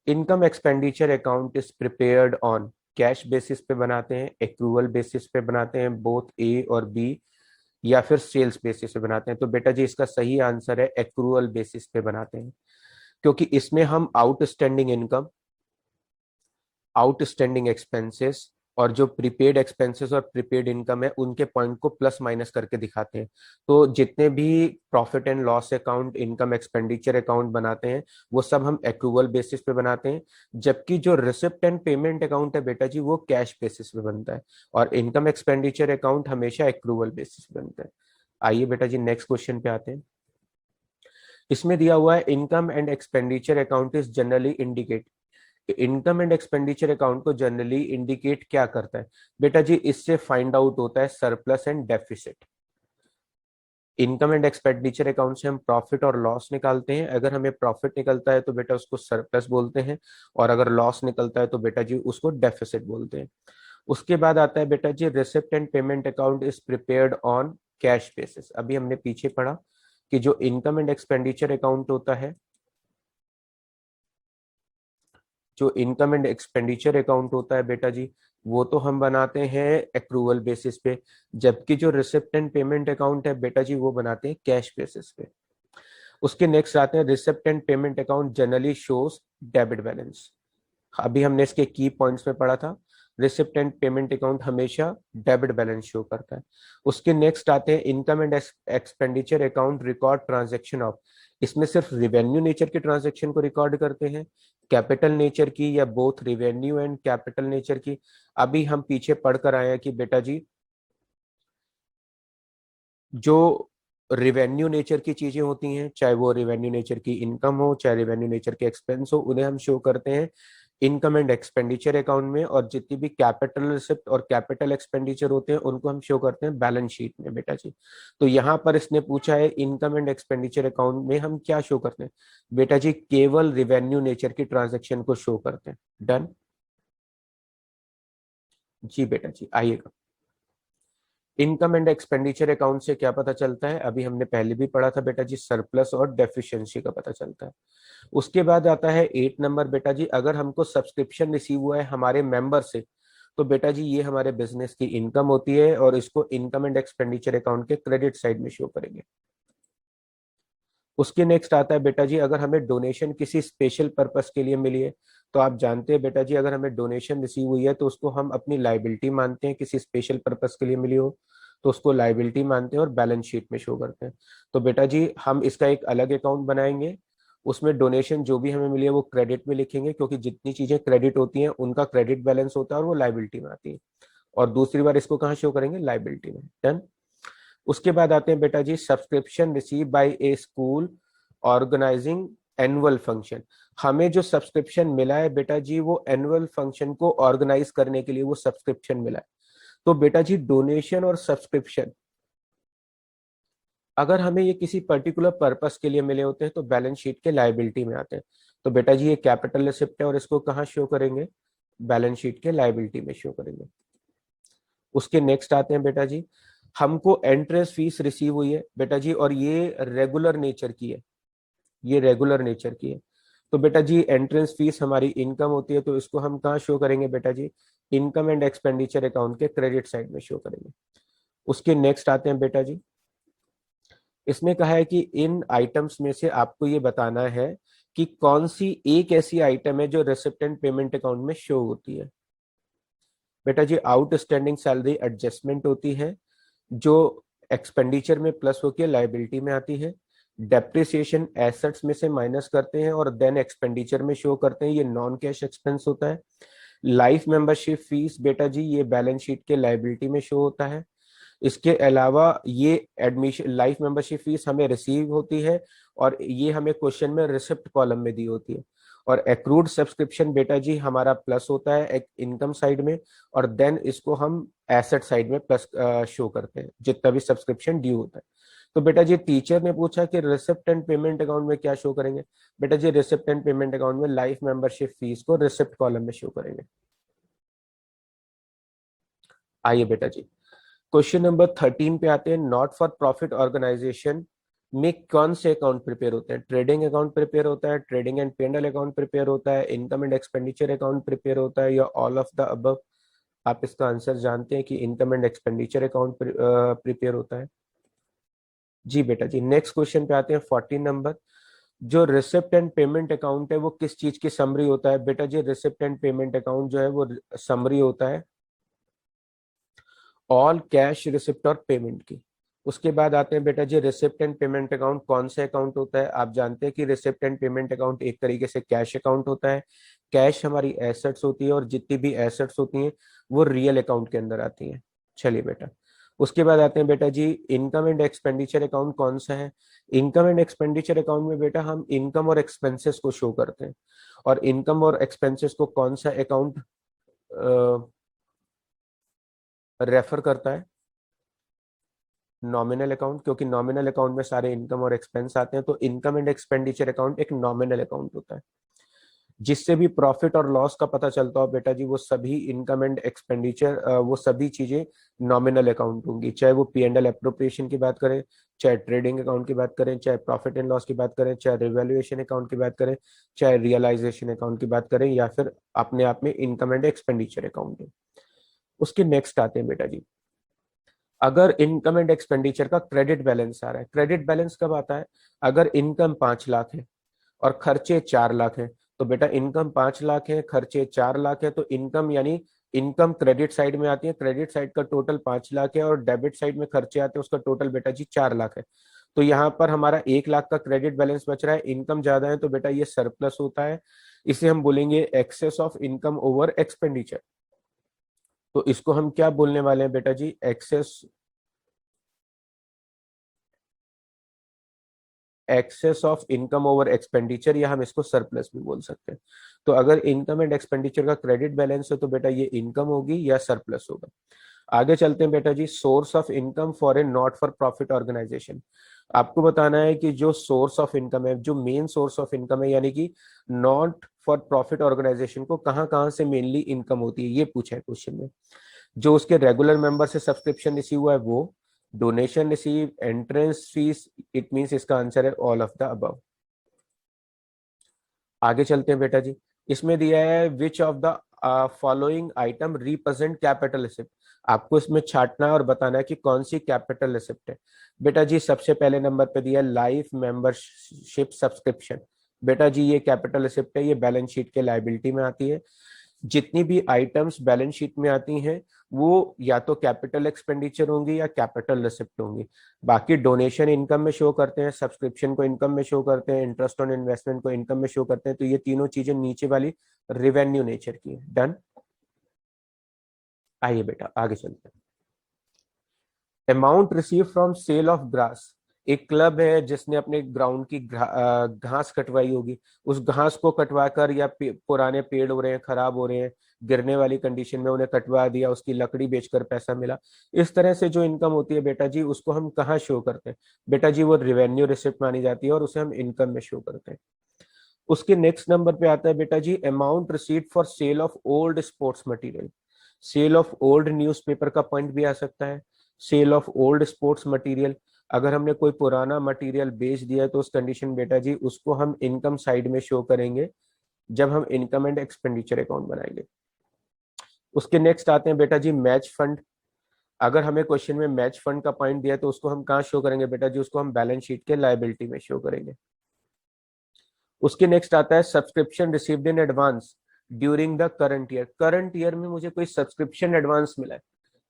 S1: Income expenditure account is prepared on, cash basis पे बनाते हैं, एक्रूवल बेसिस पे बनाते हैं, बोथ ए और बी, या फिर सेल्स बेसिस पे बनाते हैं। तो बेटा जी इसका सही आंसर है एक्रूवल बेसिस पे बनाते हैं, क्योंकि इसमें हम आउटस्टैंडिंग इनकम, आउटस्टैंडिंग एक्सपेंसेस और जो प्रीपेड एक्सपेंसेस और प्रीपेड इनकम है उनके पॉइंट को प्लस माइनस करके दिखाते हैं। तो जितने भी profit and loss account, income expenditure account बनाते हैं वो सब हम एक्रूवल बेसिस पे बनाते हैं, जबकि जो रिसिप्ट एंड पेमेंट अकाउंट है बेटा जी वो कैश बेसिस पे बनता है, और इनकम एक्सपेंडिचर अकाउंट हमेशा एक्रूवल बेसिस पे बनता है। आइए बेटा जी नेक्स्ट क्वेश्चन पे आते हैं। इसमें दिया हुआ है income and expenditure account is generally indicate, income and expenditure account को जनरली इंडिकेट क्या करता है बेटा जी? इससे फाइंड आउट होता है surplus and deficit. Income and expenditure account से हम प्रॉफिट और लॉस निकालते हैं, अगर हमें प्रॉफिट निकलता है तो बेटा उसको सरप्लस बोलते हैं, और अगर लॉस निकलता है तो बेटा जी उसको डेफिसिट बोलते हैं। उसके बाद आता है बेटा जी receipt and payment account is prepared on cash basis. अभी हमने पीछे पढ़ा कि जो इनकम एंड एक्सपेंडिचर अकाउंट होता है, जो इनकम एंड एक्सपेंडिचर अकाउंट होता है बेटा जी वो तो हम बनाते हैं एक्रूवल बेसिस पे, जबकि जो रिसिप्ट एंड पेमेंट अकाउंट है बेटा जी वो बनाते हैं कैश बेसिस पे। उसके नेक्स्ट आते हैं receipt and payment account generally shows debit balance. अभी हमने इसके की पॉइंट्स में पढ़ा था, रिसिप्ट एंड पेमेंट अकाउंट हमेशा डेबिट बैलेंस शो करता है। उसके नेक्स्ट आते हैं income and expenditure account record transaction of, इसमें सिर्फ रिवेन्यू नेचर के ट्रांजैक्शन को रिकॉर्ड करते हैं, कैपिटल नेचर की या both revenue and capital nature की। अभी हम पीछे पढ़कर आए हैं कि बेटा जी जो रिवेन्यू नेचर की चीजें होती हैं, चाहे वो रिवेन्यू नेचर की इनकम हो चाहे रिवेन्यू नेचर के एक्सपेंस हो, उन्हें हम शो करते हैं इनकम एंड एक्सपेंडिचर अकाउंट में, और जितनी भी कैपिटल रिसिप्ट और कैपिटल एक्सपेंडिचर होते हैं उनको हम शो करते हैं बैलेंस शीट में बेटा जी। तो यहाँ पर इसने पूछा है इनकम एंड एक्सपेंडिचर अकाउंट में हम क्या शो करते हैं बेटा जी? केवल रिवेन्यू नेचर की ट्रांजेक्शन को शो करते हैं। डन जी बेटा जी। आइएगा इनकम एंड एक्सपेंडिचर अकाउंट से क्या पता चलता है? अभी हमने पहले भी पढ़ा था बेटा जी, सरप्लस और डेफिशिएंसी का पता चलता है। उसके बाद आता है 8 नंबर बेटा जी, अगर हमको सब्सक्रिप्शन रिसीव हुआ है हमारे मेंबर से तो बेटा जी ये हमारे बिजनेस की इनकम होती है, और इसको इनकम एंड एक्सपेंडिचर अकाउंट के क्रेडिट साइड में शो करेंगे। उसके नेक्स्ट आता है बेटा जी अगर हमें डोनेशन किसी स्पेशल पर्पस के लिए मिली है, तो आप जानते हैं बेटा जी अगर हमें डोनेशन रिसीव हुई है तो उसको हम अपनी लाइबिलिटी मानते हैं, किसी स्पेशल पर्पस के लिए मिली हो तो उसको लाइबिलिटी मानते हैं और बैलेंस शीट में शो करते हैं। तो बेटा जी हम इसका एक अलग अकाउंट बनाएंगे, उसमें डोनेशन जो भी हमें मिली है वो क्रेडिट में लिखेंगे, क्योंकि जितनी चीजें क्रेडिट होती हैं उनका क्रेडिट बैलेंस होता है और वो लाइबिलिटी में आती है, और दूसरी बार इसको कहाँ शो करेंगे? लाइबिलिटी में। डन। उसके बाद आते हैं बेटा जी subscription receive by a school organising annual function. हमें जो सब्सक्रिप्शन मिला है बेटा जी वो एनुअल फंक्शन को ऑर्गेनाइज करने के लिए वो सब्सक्रिप्शन मिला है। तो बेटा जी डोनेशन और सब्सक्रिप्शन अगर हमें ये किसी पर्टिकुलर पर्पस के लिए मिले होते हैं तो बैलेंस शीट के लायबिलिटी में आते हैं। तो बेटा जी ये कैपिटल रिसिप्ट है और इसको कहाँ शो करेंगे? बैलेंस शीट के लायबिलिटी में शो करेंगे। उसके नेक्स्ट आते हैं बेटा जी हमको एंट्रेंस फीस रिसीव हुई है बेटा जी, और ये रेगुलर नेचर की है, ये रेगुलर नेचर की है। तो बेटा जी एंट्रेंस फीस हमारी इनकम होती है, तो इसको हम कहाँ शो करेंगे बेटा जी? इनकम एंड एक्सपेंडिचर अकाउंट के क्रेडिट साइड में शो करेंगे। उसके नेक्स्ट आते हैं बेटा जी, इसने कहा है कि इन आइटम्स में से आपको ये बताना है कि कौन सी एक ऐसी आइटम है जो रिसिप्ट एंड पेमेंट अकाउंट में शो होती है। बेटा जी आउटस्टैंडिंग सैलरी एडजस्टमेंट होती है, जो एक्सपेंडिचर में प्लस होकर लाइबिलिटी में आती है। डेप्रिसिएशन एसेट्स में से माइनस करते हैं और देन एक्सपेंडिचर में शो करते हैं, ये नॉन कैश एक्सपेंस होता है। लाइफ मेंबरशिप फीस बेटा जी ये बैलेंस शीट के लाइबिलिटी में शो होता है। इसके अलावा ये एडमिशन लाइफ मेंबरशिप फीस हमें रिसीव होती है, और ये हमें क्वेश्चन में रिसिप्ट कॉलम में दी होती है। और एक्रूड सब्सक्रिप्शन बेटा जी हमारा प्लस होता है एक इनकम साइड में, और देन इसको हम एसेट साइड में प्लस शो करते हैं जितना भी सब्सक्रिप्शन ड्यू होता है। तो बेटा जी टीचर ने पूछा कि रिसिप्ट एंड पेमेंट अकाउंट में क्या शो करेंगे? बेटा जी रिसिप्ट एंड पेमेंट अकाउंट में लाइफ मेंबरशिप फीस को रिसिप्ट कॉलम में शो करेंगे। आइए बेटा जी क्वेश्चन नंबर 13 पे आते हैं, नॉट फॉर प्रॉफिट ऑर्गेनाइजेशन में कौन से अकाउंट प्रिपेयर होते हैं? ट्रेडिंग अकाउंट प्रिपेयर होता है, trading and P and L account prepare होता है, income and expenditure account prepare होता है, या ऑल ऑफ द अबव? आप इसका आंसर जानते हैं कि income and expenditure account prepare होता है। जी बेटा जी नेक्स्ट क्वेश्चन पे आते हैं 14 नंबर, जो रिसिप्ट एंड पेमेंट अकाउंट है वो किस चीज की समरी होता है? बेटा जी रिसिप्ट एंड पेमेंट अकाउंट जो है वो समरी होता है ऑल कैश रिसिप्ट और पेमेंट की। उसके बाद आते हैं बेटा जी रिसिप्ट एंड पेमेंट अकाउंट। कौन सा अकाउंट होता है? आप जानते हैं कि रिसिप्ट एंड पेमेंट अकाउंट एक तरीके से कैश अकाउंट होता है। कैश हमारी एसेट्स होती है और जितनी भी एसेट्स होती हैं वो रियल अकाउंट के अंदर आती हैं। चलिए बेटा, उसके बाद आते हैं बेटा जी इनकम एंड एक्सपेंडिचर अकाउंट। कौन सा है? इनकम एंड एक्सपेंडिचर अकाउंट में बेटा हम इनकम और एक्सपेंसेस को शो करते हैं। और इनकम और एक्सपेंसेस को कौन सा अकाउंट रेफर करता है? नॉमिनल अकाउंट, क्योंकि नॉमिनल अकाउंट में सारे इनकम और एक्सपेंस आते हैं। तो इनकम एंड एक्सपेंडिचर अकाउंट एक नॉमिनल अकाउंट होता है। जिससे भी प्रॉफिट और लॉस का पता चलता हो बेटा जी, वो सभी इनकम एंड एक्सपेंडिचर वो सभी चीजें नॉमिनल अकाउंट होंगी। चाहे वो P&L एप्रोप्रिएशन की बात करें, चाहे ट्रेडिंग अकाउंट की बात करें, चाहे प्रॉफिट एंड लॉस की बात करें, चाहे रिवैल्यूएशन अकाउंट की बात करें, चाहे रियलाइजेशन अकाउंट की बात करें, या फिर अपने आप में इनकम एंड एक्सपेंडिचर अकाउंट है। उसके नेक्स्ट आते हैं बेटा जी, अगर इनकम एंड एक्सपेंडिचर का क्रेडिट बैलेंस आ रहा है। क्रेडिट बैलेंस कब आता है? अगर इनकम 5 लाख है और खर्चे 4 लाख है। तो बेटा इनकम 5 लाख है, खर्चे 4 लाख है, तो इनकम यानी इनकम क्रेडिट साइड में आती है। क्रेडिट साइड का टोटल 5 लाख है और डेबिट साइड में खर्चे आते हैं, उसका टोटल बेटा जी 4 लाख है। तो यहाँ पर हमारा 1 लाख का क्रेडिट बैलेंस बच रहा है। इनकम ज्यादा है तो बेटा ये सरप्लस होता है। इसे हम बोलेंगे excess of income over expenditure. तो इसको हम क्या बोलने वाले हैं बेटा जी? Excess of income over expenditure, या हम इसको सरप्लस भी बोल सकते हैं। तो अगर इनकम एंड एक्सपेंडिचर का क्रेडिट बैलेंस है तो बेटा ये इनकम होगी या सरप्लस होगा। आगे चलते हैं बेटा जी, source of income for a not for profit organisation. आपको बताना है कि जो सोर्स ऑफ इनकम है, जो मेन सोर्स ऑफ इनकम है, यानी कि नॉट फॉर प्रॉफिट ऑर्गेनाइजेशन को कहाँ कहाँ से मेनली इनकम होती है, ये पूछा है क्वेश्चन में। जो उसके रेगुलर मेंबर से सब्सक्रिप्शन रिसीव हुआ है वो, donation receive, entrance fees, it means इसका आंसर है ऑल ऑफ द अबव। आगे चलते हैं बेटा जी, इसमें दिया है विच of the following item represent capital receipt. आपको इसमें छाटना है और बताना है कि कौन सी कैपिटल रिसिप्ट है। बेटा जी सबसे पहले नंबर पे दिया है लाइफ मेंबरशिप सब्सक्रिप्शन। बेटा जी ये कैपिटल रिसिप्ट है, ये बैलेंस शीट के लायबिलिटी में आती है। जितनी भी आइटम्स बैलेंस शीट में आती हैं वो या तो कैपिटल एक्सपेंडिचर होंगी या कैपिटल रिसिप्ट होंगी। बाकी डोनेशन इनकम में शो करते हैं, सब्सक्रिप्शन को इनकम में शो करते हैं, इंटरेस्ट ऑन इन्वेस्टमेंट को इनकम में शो करते हैं। तो ये तीनों चीजें नीचे वाली रिवेन्यू नेचर की है। डन। आइए बेटा आगे चलते हैं। Amount receive from sale of grass. एक क्लब है जिसने अपने ग्राउंड की घास कटवाई होगी। उस घास को कटवा कर, या पुराने पेड़ हो रहे हैं, खराब हो रहे हैं, गिरने वाली कंडीशन में, उन्हें कटवा दिया, उसकी लकड़ी बेचकर पैसा मिला। इस तरह से जो इनकम होती है बेटा जी, उसको हम कहाँ शो करते हैं? बेटा जी वो रिवेन्यू रिसिप्ट मानी जाती है और उसे हम इनकम में शो करते हैं। उसके नेक्स्ट नंबर पे आता है बेटा जी amount received for sale of old sports material. Sale of old newspaper का पॉइंट भी आ सकता है, sale of old sports material. अगर हमने कोई पुराना मटेरियल बेच दिया है तो उस कंडीशन बेटा जी उसको हम इनकम साइड में शो करेंगे जब हम इनकम एंड एक्सपेंडिचर अकाउंट बनाएंगे। उसके नेक्स्ट आते हैं बेटा जी मैच फंड। अगर हमें क्वेश्चन में मैच फंड का पॉइंट दिया है तो उसको हम कहाँ शो करेंगे बेटा जी? उसको हम बैलेंस शीट के लायबिलिटी में शो करेंगे। उसके नेक्स्ट आता है subscription received in advance during the current year. Current year में मुझे कोई सब्सक्रिप्शन एडवांस मिला है।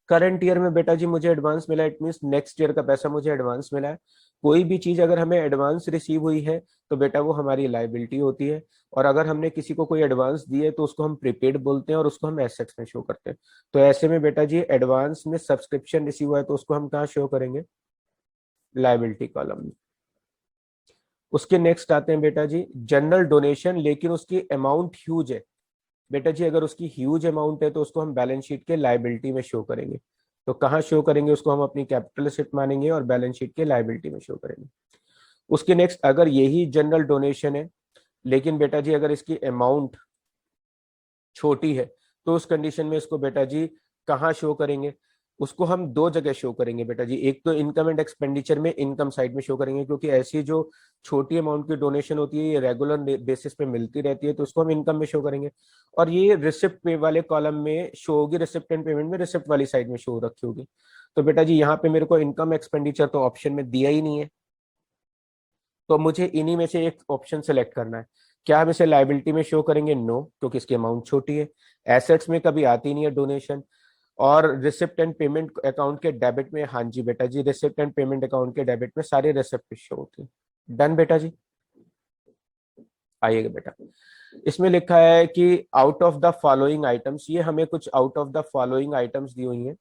S1: करंट ईयर में बेटा जी मुझे एडवांस मिला है, इट मींस नेक्स्ट ईयर का पैसा मुझे एडवांस मिला है। कोई भी चीज अगर हमें एडवांस रिसीव हुई है तो बेटा वो हमारी लायबिलिटी होती है। और अगर हमने किसी को कोई एडवांस दिए तो उसको हम प्रीपेड बोलते हैं और उसको हम एसेट्स में शो करते हैं। तो ऐसे में बेटा जी एडवांस में सब्सक्रिप्शन रिसीव हुआ है तो उसको हम कहाँ शो करेंगे? लायबिलिटी कॉलम में। उसके नेक्स्ट आते हैं बेटा जी जनरल डोनेशन, लेकिन उसकी अमाउंट ह्यूज है। बेटा जी अगर उसकी ह्यूज अमाउंट है तो उसको हम बैलेंस शीट के लायबिलिटी में शो करेंगे। तो कहाँ शो करेंगे? उसको हम अपनी कैपिटल एसेट मानेंगे और बैलेंस शीट के लायबिलिटी में शो करेंगे। उसके नेक्स्ट, अगर यही जनरल डोनेशन है लेकिन बेटा जी अगर इसकी अमाउंट छोटी है तो उस कंडीशन में इसको बेटा जी कहाँ शो करेंगे? उसको हम दो जगह शो करेंगे बेटा जी। एक तो इनकम एंड एक्सपेंडिचर में इनकम साइड में शो करेंगे, क्योंकि ऐसी जो छोटी अमाउंट की डोनेशन होती है ये रेगुलर बेसिस पे मिलती रहती है, तो उसको हम इनकम में शो करेंगे। और ये रिसिप्ट पे वाले कॉलम में शो होगी, रिसिप्ट एंड पेमेंट में रिसिप्ट वाली साइड में शो रखी होगी। तो बेटा जी यहाँ पे मेरे को इनकम एक्सपेंडिचर तो ऑप्शन में दिया ही नहीं है, तो मुझे इन्हीं में से एक ऑप्शन सेलेक्ट करना है। क्या हम इसे लायबिलिटी में शो करेंगे? नो, क्योंकि इसकी अमाउंट छोटी है। एसेट्स में कभी आती नहीं है डोनेशन। और रिसिप्ट एंड पेमेंट अकाउंट के डेबिट में, हाँ जी बेटा जी, रिसिप्ट एंड पेमेंट अकाउंट के डेबिट में सारे रिसिप्ट शो होती है। डन बेटा जी। आइएगा बेटा, इसमें लिखा है कि out of the following items, ये हमें कुछ out of the following items दी हुई हैं।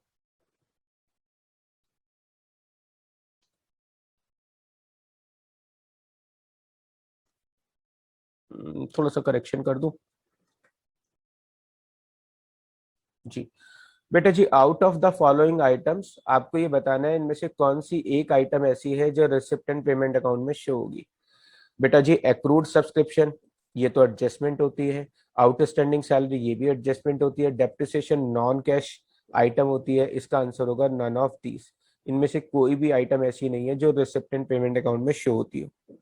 S1: थोड़ा सा करेक्शन कर दूं जी। बेटा जी, out of the following items आपको ये बताना है इनमें से कौन सी एक आइटम ऐसी है जो रिसिप्ट एंड पेमेंट अकाउंट में शो होगी। बेटा जी, एक्रूड सब्सक्रिप्शन, ये तो एडजस्टमेंट होती है। आउटस्टैंडिंग सैलरी, ये भी एडजस्टमेंट होती है। डेप्रिसिएशन नॉन कैश आइटम होती है। इसका आंसर होगा नन ऑफ दीज। इनमें से कोई भी आइटम ऐसी नहीं है जो रिसिप्ट एंड पेमेंट अकाउंट में शो होती है।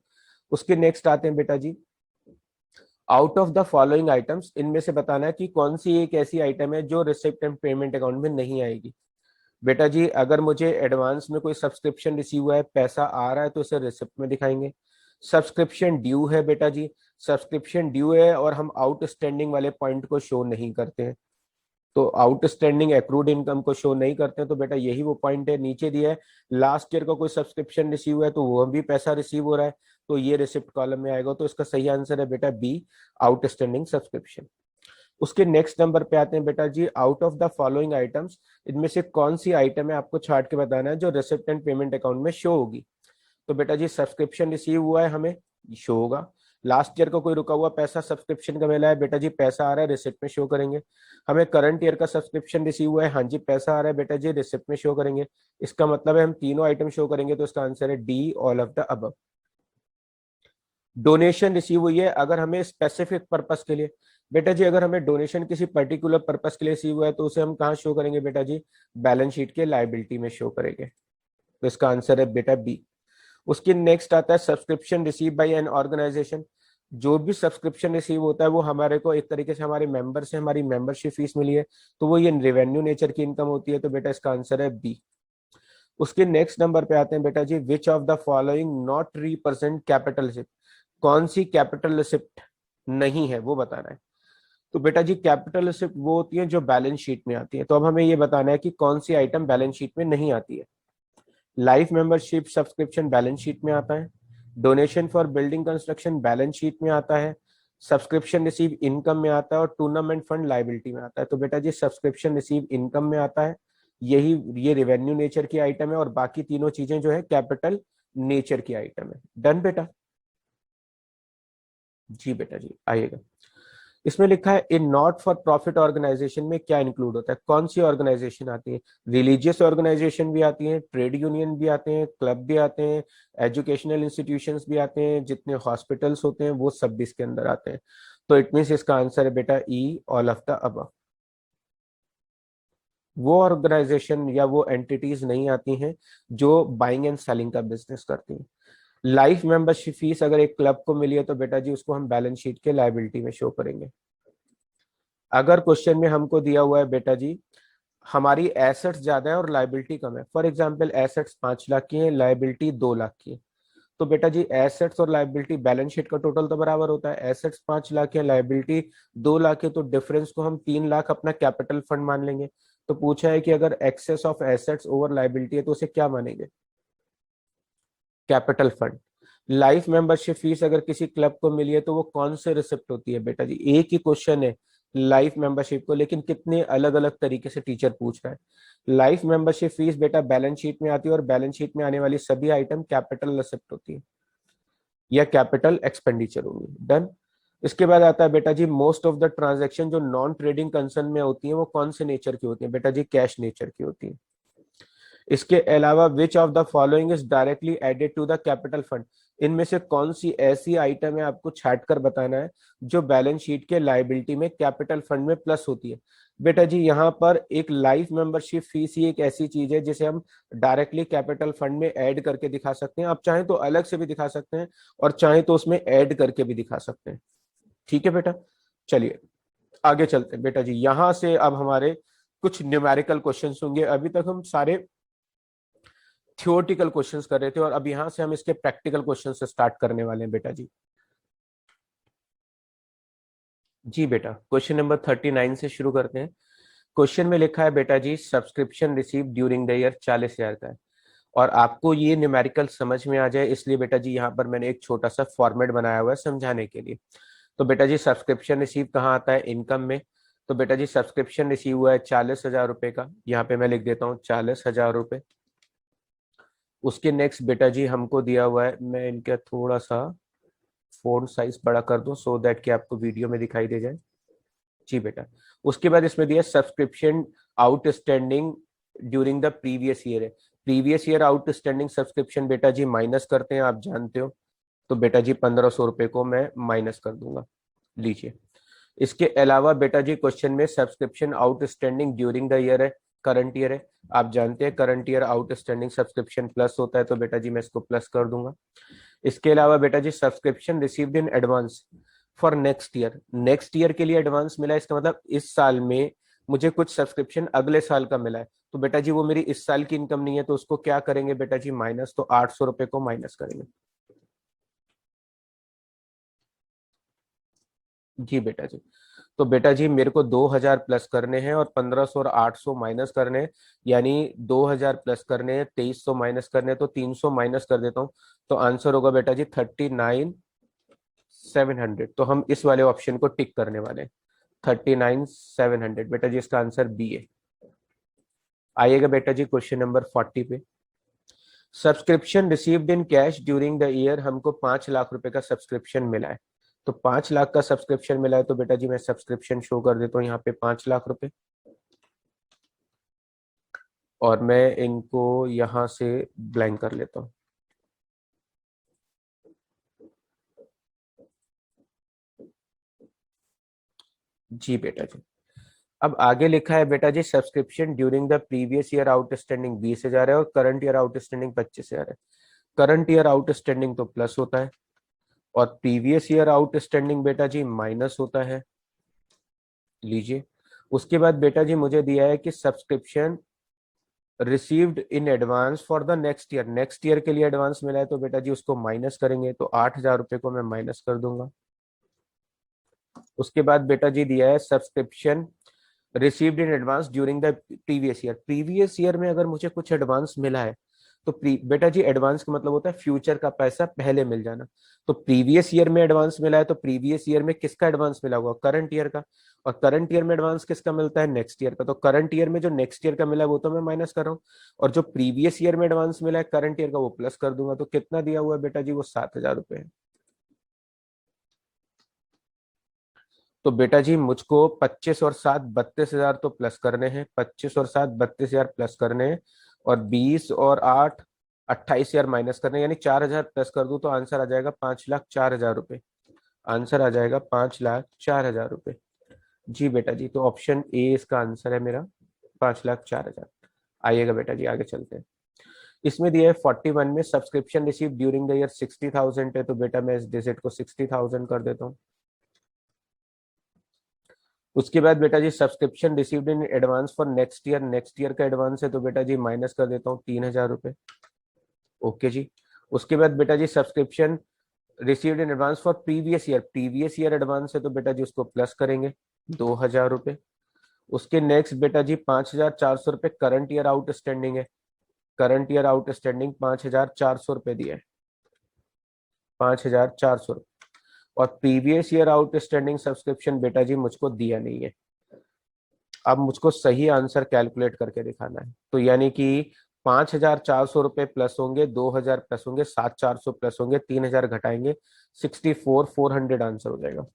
S1: उसके नेक्स्ट आते हैं बेटा जी, out of the following items, इनमें से बताना है कि कौन सी एक ऐसी आइटम है जो रिसिप्ट एंड पेमेंट अकाउंट में नहीं आएगी। बेटा जी, अगर मुझे एडवांस में कोई सब्सक्रिप्शन रिसीव हुआ है, पैसा आ रहा है, तो इसे रिसिप्ट में दिखाएंगे। सब्सक्रिप्शन ड्यू है बेटा जी, सब्सक्रिप्शन ड्यू है और हम आउटस्टैंडिंग वाले पॉइंट को शो नहीं करते हैं, तो आउटस्टैंडिंग एक्रूड इनकम को शो नहीं करते हैं, तो बेटा यही वो पॉइंट है। नीचे दिया है लास्ट ईयर का कोई सब्सक्रिप्शन रिसीव हुआ है तो वो भी पैसा रिसीव हो रहा है, तो ये रिसिप्ट कॉलम में आएगा। तो इसका सही आंसर है बेटा बी, आउटस्टैंडिंग सब्सक्रिप्शन। उसके नेक्स्ट नंबर पे आते हैं बेटा जी, out of the following items, इनमें से कौन सी आइटम है आपको छाट के बताना है जो रिसिप्ट एंड पेमेंट अकाउंट में शो होगी। तो बेटा जी, सब्सक्रिप्शन रिसीव हुआ है, हमें शो होगा। लास्ट ईयर का कोई रुका हुआ पैसा सब्सक्रिप्शन का मिला है, बेटा जी पैसा आ रहा है, रिसिप्ट में शो करेंगे। हमें करंट ईयर का सब्सक्रिप्शन रिसीव हुआ है, हाँ जी पैसा आ रहा है, बेटा जी रिसिप्ट में शो करेंगे। इसका मतलब है हम तीनों आइटम शो करेंगे, तो इसका आंसर है D, all of the above. Donation receive हुई है अगर हमें स्पेसिफिक पर्पस के लिए, बेटा जी अगर हमें डोनेशन किसी पर्टिकुलर पर्पस के लिए रिसीव हुआ है तो उसे हम कहाँ शो करेंगे बेटा जी, बैलेंस शीट के लायबिलिटी में शो करेंगे। तो इसका आंसर है बेटा बी। उसके नेक्स्ट आता है subscription receive by an organisation. जो भी सब्सक्रिप्शन रिसीव होता है वो हमारे को एक तरीके से हमारे मेंबर से हमारी मेंबरशिप फीस मिली है, तो वो ये रेवेन्यू नेचर की इनकम होती है, तो बेटा इसका आंसर है बी। उसके नेक्स्ट नंबर पे आते हैं बेटा जी, which of the following not represent capital receipt, कौन सी कैपिटल रिसिप्ट नहीं है वो बताना है। तो बेटा जी, कैपिटल रिसिप्ट वो होती है जो बैलेंस शीट में आती है, तो अब हमें ये बताना है कि कौन सी आइटम बैलेंस शीट में नहीं आती है। Life membership subscription balance sheet में आता है। Donation for building construction balance sheet में आता है। सब्सक्रिप्शन रिसीव इनकम में आता है और टूर्नामेंट फंड लाइबिलिटी में आता है। तो बेटा जी, सब्सक्रिप्शन रिसीव इनकम में आता है, यही ये रेवेन्यू नेचर की आइटम है, और बाकी तीनों चीजें जो है कैपिटल नेचर की आइटम है। डन बेटा जी। बेटा जी आइएगा, इसमें लिखा है इन नॉट फॉर प्रॉफिट ऑर्गेनाइजेशन में क्या इंक्लूड होता है, कौन सी ऑर्गेनाइजेशन आती है। रिलीजियस ऑर्गेनाइजेशन भी आती है, ट्रेड यूनियन भी आते हैं, क्लब भी आते हैं, एजुकेशनल इंस्टीट्यूशंस भी आते हैं, जितने हॉस्पिटल्स होते हैं वो सब भी इसके अंदर आते हैं। तो इट मीन्स इसका आंसर है बेटा ई, ऑल ऑफ द अबव। वो ऑर्गेनाइजेशन या वो एंटिटीज नहीं आती हैं जो बाइंग एंड सेलिंग का बिजनेस करती हैं। लाइफ मेंबरशिप फीस अगर एक क्लब को मिली है तो बेटा जी उसको हम बैलेंस शीट के लायबिलिटी में शो करेंगे। अगर क्वेश्चन में हमको दिया हुआ है बेटा जी हमारी एसेट्स ज्यादा है और लाइबिलिटी कम है, फॉर एग्जांपल एसेट्स 5 लाख की है, लाइबिलिटी 2 लाख की है, तो बेटा जी एसेट्स और लाइबिलिटी बैलेंस शीट का टोटल तो बराबर होता है। एसेट्स 5 लाख है, लाइबिलिटी 2 लाख है, तो डिफरेंस को हम 3 लाख अपना कैपिटल फंड मान लेंगे। तो पूछा है कि अगर excess of assets over liability है तो उसे क्या मानेंगे, capital fund. Life membership fees अगर किसी क्लब को मिली है तो वो कौन से रिसिप्ट होती है बेटा जी, एक ही क्वेश्चन है लाइफ मेंबरशिप को, लेकिन कितने अलग अलग तरीके से टीचर पूछ रहा है। लाइफ मेंबरशिप फीस बेटा बैलेंस शीट में आती है और बैलेंस शीट में आने वाली सभी आइटम कैपिटल रिसिप्ट होती है या कैपिटल एक्सपेंडिचर होगी। डन। इसके बाद आता है बेटा जी मोस्ट ऑफ द ट्रांजेक्शन जो नॉन ट्रेडिंग कंसर्न में होती है वो कौन से नेचर की होती है, बेटा जी कैश नेचर की होती है। इसके अलावा which of the following is directly added to the capital fund, इनमें से कौन सी ऐसी आइटम है आपको छाट कर बताना है जो बैलेंस शीट के लायबिलिटी में कैपिटल फंड में प्लस होती है। बेटा जी यहाँ पर एक लाइफ मेंबरशिप फीस ही एक ऐसी चीज है जिसे हम डायरेक्टली कैपिटल फंड में ऐड करके दिखा सकते हैं। आप चाहें तो अलग से भी दिखा सकते हैं और चाहें तो उसमें ऐड करके भी दिखा सकते हैं। ठीक है बेटा, चलिए आगे चलते हैं। बेटा जी यहां से अब हमारे कुछ न्यूमेरिकल क्वेश्चंस होंगे। अभी तक हम सारे थियोरटिकल क्वेश्चंस कर रहे थे और अब यहां से हम इसके प्रैक्टिकल क्वेश्चन से स्टार्ट करने वाले हैं बेटा जी। जी बेटा, क्वेश्चन नंबर 39 से शुरू करते हैं। क्वेश्चन में लिखा है बेटा जी subscription receive during the year 40,000 का है, और आपको ये न्यूमेरिकल समझ में आ जाए इसलिए बेटा जी यहाँ पर मैंने एक छोटा सा फॉर्मेट बनाया हुआ है समझाने के लिए। तो बेटा जी सब्सक्रिप्शन रिसीव कहाँ आता है, इनकम में। तो बेटा जी सब्सक्रिप्शन रिसीव हुआ है 40,000 रुपए का, यहाँ पे मैं लिख देता हूँ 40,000 रुपए। उसके नेक्स्ट बेटा जी हमको दिया हुआ है, मैं इनका थोड़ा सा फोन साइज बड़ा कर दूं सो दैट कि आपको वीडियो में दिखाई दे जाए। जी बेटा, उसके बाद इसमें दिया subscription outstanding during the previous year है। प्रीवियस ईयर आउटस्टैंडिंग सब्सक्रिप्शन बेटा जी माइनस करते हैं, आप जानते हो। तो बेटा जी 1,500 रुपए को मैं माइनस कर दूंगा, लीजिए। इसके अलावा बेटा जी क्वेश्चन में subscription outstanding during the year है, करंट ईयर है। आप जानते हैं current year outstanding subscription plus होता है, तो बेटा जी मैं इसको प्लस कर दूंगा। इसके अलावा बेटा जी subscription received in advance for next year, next year के लिए एडवांस मिला है, इसका मतलब इस साल में मुझे कुछ सब्सक्रिप्शन अगले साल का मिला है। तो बेटा जी वो मेरी इस साल की इनकम नहीं है, तो उसको क्या करेंगे बेटा जी माइनस, तो 800 रुपए को माइनस करेंगे। जी बेटा जी, तो बेटा जी मेरे को 2,000 प्लस करने हैं और 1,500 और 800 माइनस करने हैं, यानी 2,000 प्लस करने हैं, 2,300 माइनस करने हैं, तो 300 माइनस कर देता हूँ। तो आंसर होगा बेटा जी 39,700। तो हम इस वाले ऑप्शन को टिक करने वाले हैं, 39,700। बेटा जी इसका आंसर बी है। आइएगा बेटा जी क्वेश्चन नंबर 40 पे। Subscription received in cash during the year, हमको 5 लाख रुपए का सब्सक्रिप्शन मिला है। तो 5 लाख का सब्सक्रिप्शन मिला है, तो बेटा जी मैं सब्सक्रिप्शन शो कर देता हूँ यहाँ पे 5 लाख रुपए, और मैं इनको यहां से ब्लैंक कर लेता हूँ। जी बेटा जी, अब आगे लिखा है बेटा जी subscription during the previous year outstanding 20,000 है और करंट ईयर आउटस्टैंडिंग 25,000 है। करंट ईयर आउटस्टैंडिंग तो प्लस होता है, और प्रीवियस ईयर आउटस्टैंडिंग बेटा जी माइनस होता है, लीजिए। उसके बाद बेटा जी मुझे दिया है कि subscription received in advance for the next year, next year के लिए एडवांस मिला है, तो बेटा जी उसको माइनस करेंगे, तो 8,000 रुपए को मैं माइनस कर दूंगा। उसके बाद बेटा जी दिया है subscription received in advance during the previous year, previous year में अगर मुझे कुछ एडवांस मिला है, तो बेटा जी एडवांस का मतलब होता है फ्यूचर का पैसा पहले मिल जाना। तो प्रीवियस ईयर में एडवांस मिला है, तो प्रीवियस ईयर में किसका एडवांस मिला हुआ, करंट ईयर का। और करंट ईयर में एडवांस किसका मिलता है, नेक्स्ट ईयर का। तो करंट ईयर में जो नेक्स्ट ईयर का मिला है वो तो मैं माइनस कर रहा हूँ, और जो प्रीवियस ईयर में एडवांस मिला है करंट ईयर का वो प्लस कर दूंगा। तो कितना दिया हुआ है बेटा जी, वो 7,000 रुपए है। तो बेटा जी मुझको 25 और 7 32,000 तो प्लस करने हैं, 25 और 7 32,000 प्लस करने हैं, और 20 और 8 28,000 माइनस करने हैं, यानी 4,000 प्लस कर दूं तो आंसर आ जाएगा 5,04,000 रुपए। आंसर आ जाएगा 5,04,000 रुपए। जी बेटा जी, तो ऑप्शन ए इसका आंसर है मेरा, 5,04,000। आइएगा बेटा जी आगे चलते हैं। इसमें दिया है 41 में subscription receive during the year 60,000 है, तो बेटा मैं इस डिजिट को 60,000 कर देता हूँ। उसके बाद बेटा जी subscription received in advance for next year, next year का एडवांस है, तो बेटा जी माइनस कर देता हूँ 3,000 रुपए। ओके जी। उसके बाद बेटा जी subscription received in advance for previous year, previous year advance है, तो बेटा जी उसको प्लस करेंगे 2,000 रुपए। उसके नेक्स्ट बेटा जी 5,400 रुपए करंट ईयर आउटस्टैंडिंग है, करंट ईयर आउटस्टैंडिंग 5,400 रुपए दिया है, 5,400। और प्रीवियस ईयर आउटस्टैंडिंग सब्सक्रिप्शन बेटा जी मुझको दिया नहीं है। अब मुझको सही आंसर कैलकुलेट करके दिखाना है, तो यानी कि 5,400 रुपए प्लस होंगे, 2,000 प्लस होंगे, 7,400 प्लस होंगे, 3,000 घटाएंगे, 64,400 आंसर हो जाएगा।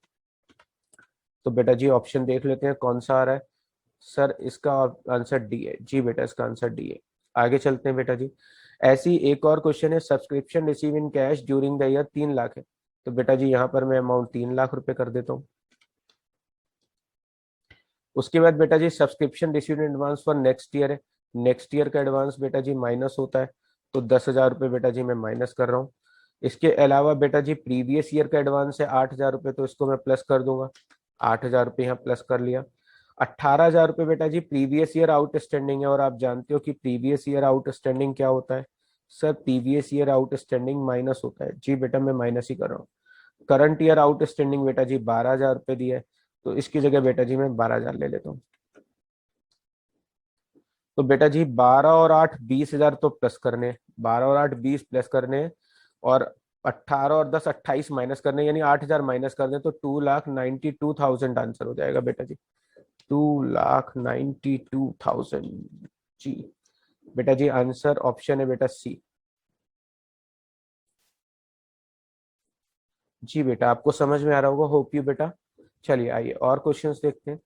S1: तो बेटा जी ऑप्शन देख लेते हैं कौन सा आ रहा है। सर इसका आंसर डी है। जी बेटा इसका आंसर डी है। आगे चलते हैं बेटा जी। ऐसी एक और क्वेश्चन है, subscription receive in cash during the year 3 lakh है, तो बेटा जी यहाँ पर मैं अमाउंट 3 लाख रुपए कर देता हूँ। उसके बाद बेटा जी subscription received in advance for next year है, नेक्स्ट ईयर का एडवांस बेटा जी माइनस होता है, तो 10,000 रुपये बेटा जी मैं माइनस कर रहा हूँ। इसके अलावा बेटा जी प्रीवियस ईयर का एडवांस है 8,000 रुपये, तो इसको मैं प्लस कर दूंगा, 8,000 रुपये यहाँ प्लस कर लिया। 18,000 रुपये बेटा जी प्रीवियस ईयर आउटस्टैंडिंग है, और आप जानते हो कि प्रीवियस ईयर आउटस्टैंडिंग क्या होता है, sir previous year outstanding minus होता है। जी बेटा मैं माइनस ही कर रहा हूँ। करंट ईयर आउटस्टैंडिंग बेटा जी 12,000 रुपये दिया है, तो इसकी जगह बेटा जी मैं 12,000 ले लेता हूँ। तो बेटा जी 12 और 8 20 हजार तो प्लस करने, 12 और 8 20 प्लस करने, और 18 और 10 28 माइनस करने, यानी 8 हजार माइनस कर दें तो 2,92,000 आंसर हो जाएगा बेटा जी। 2,92,000 जी। बेटा जी आंसर ऑप्शन है बेटा सी। जी बेटा आपको समझ में आ रहा होगा, होप यू बेटा। चलिए आइए और क्वेश्चंस देखते हैं।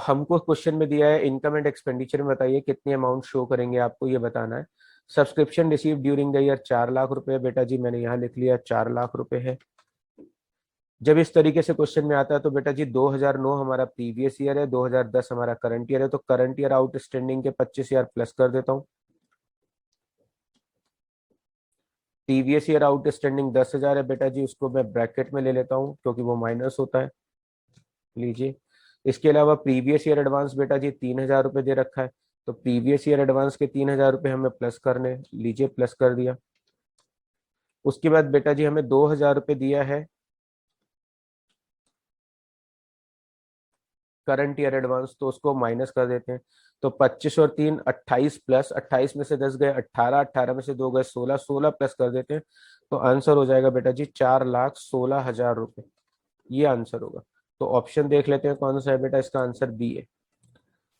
S1: हमको क्वेश्चन में दिया है इनकम एंड एक्सपेंडिचर में बताइए कितनी अमाउंट शो करेंगे, आपको ये बताना है। Subscription receive during the year 4 lakh रुपए, बेटा जी मैंने यहाँ लिख लिया 4 लाख रुपए है। जब इस तरीके से क्वेश्चन में आता है तो बेटा जी 2009 हमारा प्रीवियस ईयर है, 2010 हमारा करंट ईयर है, तो करंट ईयर आउटस्टैंडिंग के 25 हजार प्लस कर देता हूँ। प्रीवियस ईयर आउटस्टैंडिंग 10 हजार है बेटा जी, उसको मैं ब्रैकेट में ले लेता हूँ क्योंकि वो माइनस होता है। लीजिए, इसके अलावा प्रीवियस ईयर एडवांस बेटा जी 3 हजार रुपये दे रखा है, तो प्रीवियस ईयर एडवांस के 3 हजार रुपये हमें प्लस करने, लीजिए प्लस कर दिया। उसके बाद बेटा जी हमें 2 हजार रुपये दिया है करंट ईयर एडवांस, तो उसको माइनस कर देते हैं। तो 25 और 3 28, प्लस 28 में से 10 गए 18, 18 में से 2 गए 16, 16 प्लस कर देते हैं। तो आंसर हो जाएगा बेटा जी 4,16,000 रुपये, ये आंसर होगा। तो ऑप्शन देख लेते हैं कौन सा है बेटा, इसका आंसर बी है।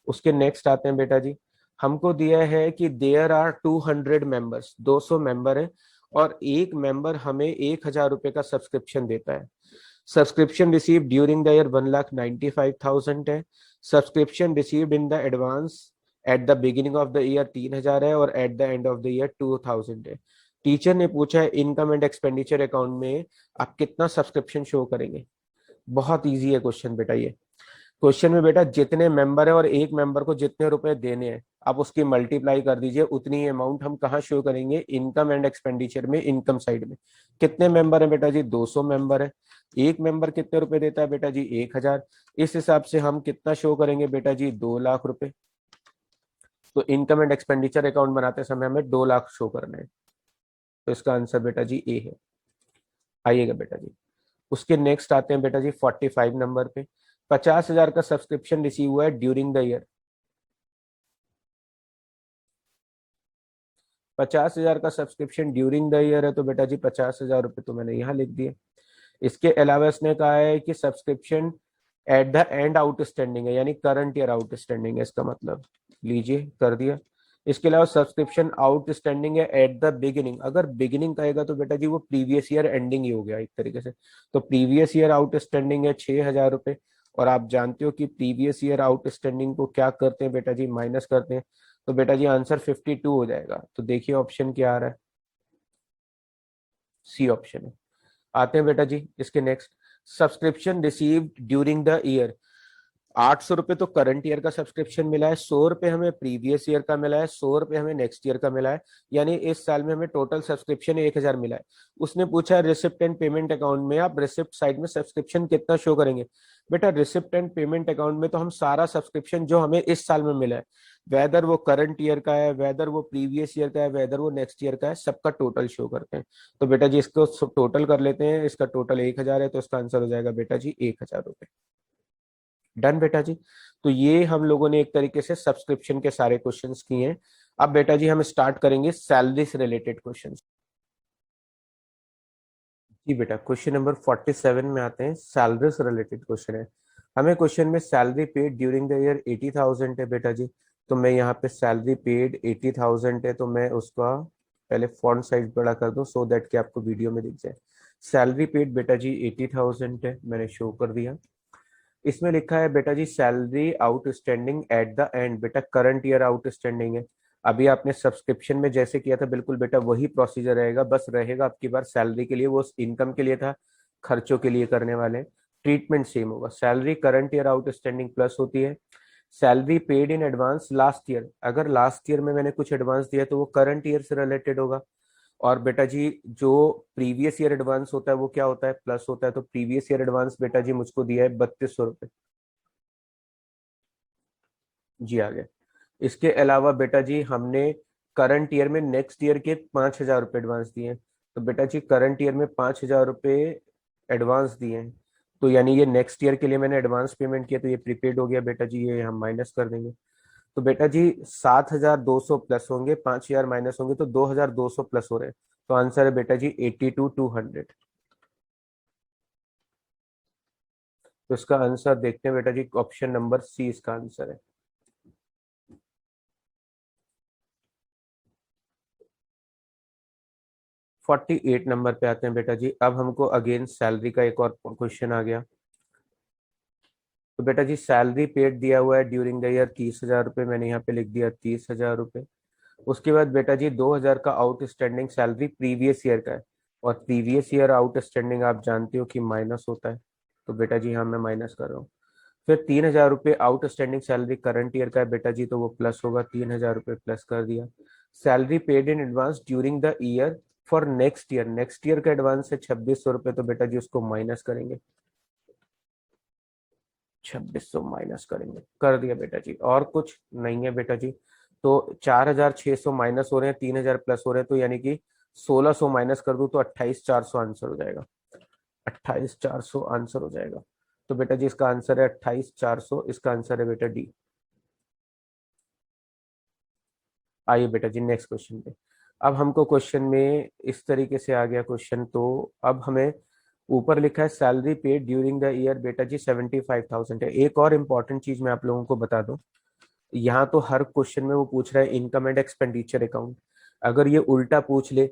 S1: उसके नेक्स्ट आते हैं बेटा जी, हमको दिया है कि देयर आर 200 मेंबर्स, 200 मेंबर है, और एक मेंबर हमें 1,000 रुपये का सब्सक्रिप्शन देता है। Subscription receive during the year 1,95,000 है। Subscription received in the advance at the beginning of the year 3 हजार है, और eight the end of the year 2,000 है। टीचर ने पूछा है इनकम एंड एक्सपेंडिचर अकाउंट में आप कितना सब्सक्रिप्शन शो करेंगे। बहुत इजी है क्वेश्चन बेटा ये। क्वेश्चन में बेटा जितने मेंबर है और एक मेंबर को जितने रुपए देने हैं आप उसकी मल्टीप्लाई कर दीजिए, उतनी अमाउंट हम कहाँ शो करेंगे, इनकम एंड एक्सपेंडिचर में, इनकम साइड में। कितने मेंबर है बेटा जी, 200 मेंबर है। एक मेंबर कितने रुपए देता है बेटा जी, 1,000। इस हिसाब से हम कितना शो करेंगे बेटा जी, 2 लाख रुपए। तो इनकम एंड एक्सपेंडिचर अकाउंट बनाते समय हमें 2 लाख शो करना है, तो इसका आंसर बेटा जी ए है। आइएगा बेटा जी, उसके नेक्स्ट आते हैं बेटा जी 45 नंबर पे। 50 हजार का सब्सक्रिप्शन रिसीव हुआ है ड्यूरिंग द ईयर। 50 हजार का सब्सक्रिप्शन ड्यूरिंग द ईयर है, तो बेटा जी 50 हजार रुपये तो मैंने यहाँ लिख दिए। इसके अलावा इसने कहा है कि subscription eight the and outstanding है, यानी करंट ईयर आउटस्टैंडिंग है इसका मतलब, लीजिए कर दिया। इसके अलावा सब्सक्रिप्शन आउटस्टैंडिंग है एट द बिगिनिंग, अगर बिगिनिंग कहेगा तो बेटा जी वो प्रीवियस ईयर एंडिंग ही हो गया एक तरीके से। तो प्रीवियस ईयर आउटस्टैंडिंग है 6,000 रुपये, और आप जानते हो कि प्रीवियस ईयर आउटस्टैंडिंग को क्या करते हैं बेटा जी, माइनस करते हैं। तो बेटा जी आंसर 52 हो जाएगा। तो देखिए ऑप्शन क्या आ रहा है, सी ऑप्शन है। आते हैं बेटा जी इसके next, subscription received during the year. 800 रुपये तो करंट ईयर का सब्सक्रिप्शन मिला है, 100 रुपये हमें प्रीवियस ईयर का मिला है, 100 रुपये हमें नेक्स्ट ईयर का मिला है, यानी इस साल में हमें टोटल सब्सक्रिप्शन 1,000 मिला है। उसने पूछा है रिसिप्ट एंड पेमेंट अकाउंट में आप रिसिप्ट साइड में सब्सक्रिप्शन कितना शो करेंगे। बेटा रिसिप्ट एंड पेमेंट अकाउंट में तो हम सारा सब्सक्रिप्शन जो हमें इस साल में मिला है, वेदर वो करंट ईयर का है, वेदर वो प्रीवियस ईयर का है, वेदर वो नेक्स्ट ईयर का है, सबका टोटल शो करते हैं। तो बेटा जी इसको टोटल कर लेते हैं, इसका टोटल 1,000 है, तो इसका आंसर हो जाएगा बेटा जी 1,000 रुपये। डन बेटा जी। तो ये हम लोगों ने एक तरीके से सब्सक्रिप्शन के सारे क्वेश्चंस किए हैं। अब बेटा जी हम स्टार्ट करेंगे सैलरी से रिलेटेड क्वेश्चंस। जी बेटा क्वेश्चन नंबर 47 में आते हैं, सैलरी से रिलेटेड क्वेश्चन है। हमें क्वेश्चन में salary paid during the year 80,000 है बेटा जी। तो मैं यहाँ पे सैलरी पेड 80,000 है, तो मैं उसका पहले फॉन्ट साइज बड़ा कर दूं सो दैट कि आपको वीडियो में दिख जाए। सैलरी पेड बेटा जी 80,000 है, मैंने शो कर दिया। इसमें लिखा है बेटा जी salary outstanding at the end, बेटा करंट ईयर आउटस्टैंडिंग है। अभी आपने सब्सक्रिप्शन में जैसे किया था बिल्कुल बेटा वही प्रोसीजर रहेगा, बस रहेगा आपकी बार सैलरी के लिए, वो इनकम के लिए था, खर्चों के लिए करने वाले, ट्रीटमेंट सेम होगा। Salary current year outstanding plus होती है। Salary paid in advance last year, अगर लास्ट ईयर में मैंने कुछ एडवांस दिया तो वो करंट ईयर से रिलेटेड होगा। और बेटा जी जो प्रीवियस ईयर एडवांस होता है वो क्या होता है, प्लस होता है। तो प्रीवियस ईयर एडवांस बेटा जी मुझको दिया है 3200 रुपये। जी आ गया। इसके अलावा बेटा जी हमने करंट ईयर में नेक्स्ट ईयर के 5,000 रुपये एडवांस दिए हैं। तो बेटा जी करंट ईयर में 5,000 रुपये एडवांस दिए हैं, तो यानी ये नेक्स्ट ईयर के लिए मैंने एडवांस पेमेंट किया, तो ये प्रीपेड हो गया बेटा जी, ये हम माइनस कर देंगे। तो बेटा जी 7,200 प्लस होंगे, 5,000 माइनस होंगे तो 2,200 प्लस हो रहे हैं। तो आंसर है बेटा जी 82,200। तो इसका आंसर देखते हैं बेटा जी, ऑप्शन नंबर सी इसका आंसर है। 48 नंबर पे आते हैं बेटा जी। अब हमको अगेन सैलरी का एक और क्वेश्चन आ गया। तो बेटा जी सैलरी पेड दिया हुआ है ड्यूरिंग द ईयर 30,000 रुपये, मैंने यहाँ पे लिख दिया 30,000 रुपये। उसके बाद बेटा जी 2,000 का आउटस्टैंडिंग सैलरी प्रीवियस ईयर का है, और प्रीवियस ईयर आउटस्टैंडिंग आप जानते हो कि माइनस होता है। तो बेटा जी हाँ मैं माइनस कर रहा हूँ। फिर 3,000 रुपये आउटस्टैंडिंग सैलरी करंट ईयर का है बेटा जी, तो वो प्लस होगा, 3,000 रुपये प्लस कर दिया। Salary paid in advance during the year for next year, next year का एडवांस है 2,600 रुपये, तो बेटा जी उसको माइनस करेंगे, 2,600 माइनस करेंगे, कर दिया बेटा जी। और कुछ नहीं है बेटा जी। तो 4,600 माइनस हो रहे हैं, 3,000 प्लस हो रहे हैं, तो यानी कि 1,600 माइनस कर दूं तो 28,400 आंसर हो जाएगा। 28,400 आंसर हो जाएगा। तो बेटा जी इसका आंसर है 28,400, इसका आंसर है बेटा डी। आइए बेटा जी नेक्स्ट क्वेश्चन पे। अब हमको क्वेश्चन में इस तरीके से आ गया क्वेश्चन, तो अब हमें ऊपर लिखा है salary paid during the year बेटा जी 75,000 है। एक और इम्पॉर्टेंट चीज मैं आप लोगों को बता दूं, यहाँ तो हर क्वेश्चन में वो पूछ रहा है इनकम एंड एक्सपेंडिचर अकाउंट। अगर ये उल्टा पूछ ले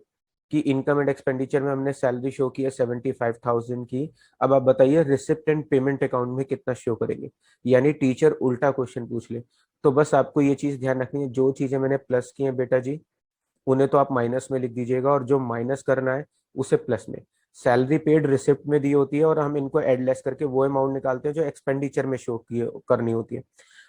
S1: कि इनकम एंड एक्सपेंडिचर में हमने सैलरी शो की है 75,000 की, अब आप बताइए रिसिप्ट एंड पेमेंट अकाउंट में कितना शो करेंगे, यानी टीचर उल्टा क्वेश्चन पूछ ले। तो बस आपको ये चीज ध्यान रखनी है, जो चीजें मैंने प्लस की है बेटा जी उन्हें तो आप माइनस में लिख दीजिएगा, और जो माइनस करना है उसे प्लस में। सैलरी पेड रिसिप्ट में दी होती है, और हम इनको एड लेस करके वो अमाउंट निकालते हैं जो एक्सपेंडिचर में शो की करनी होती है।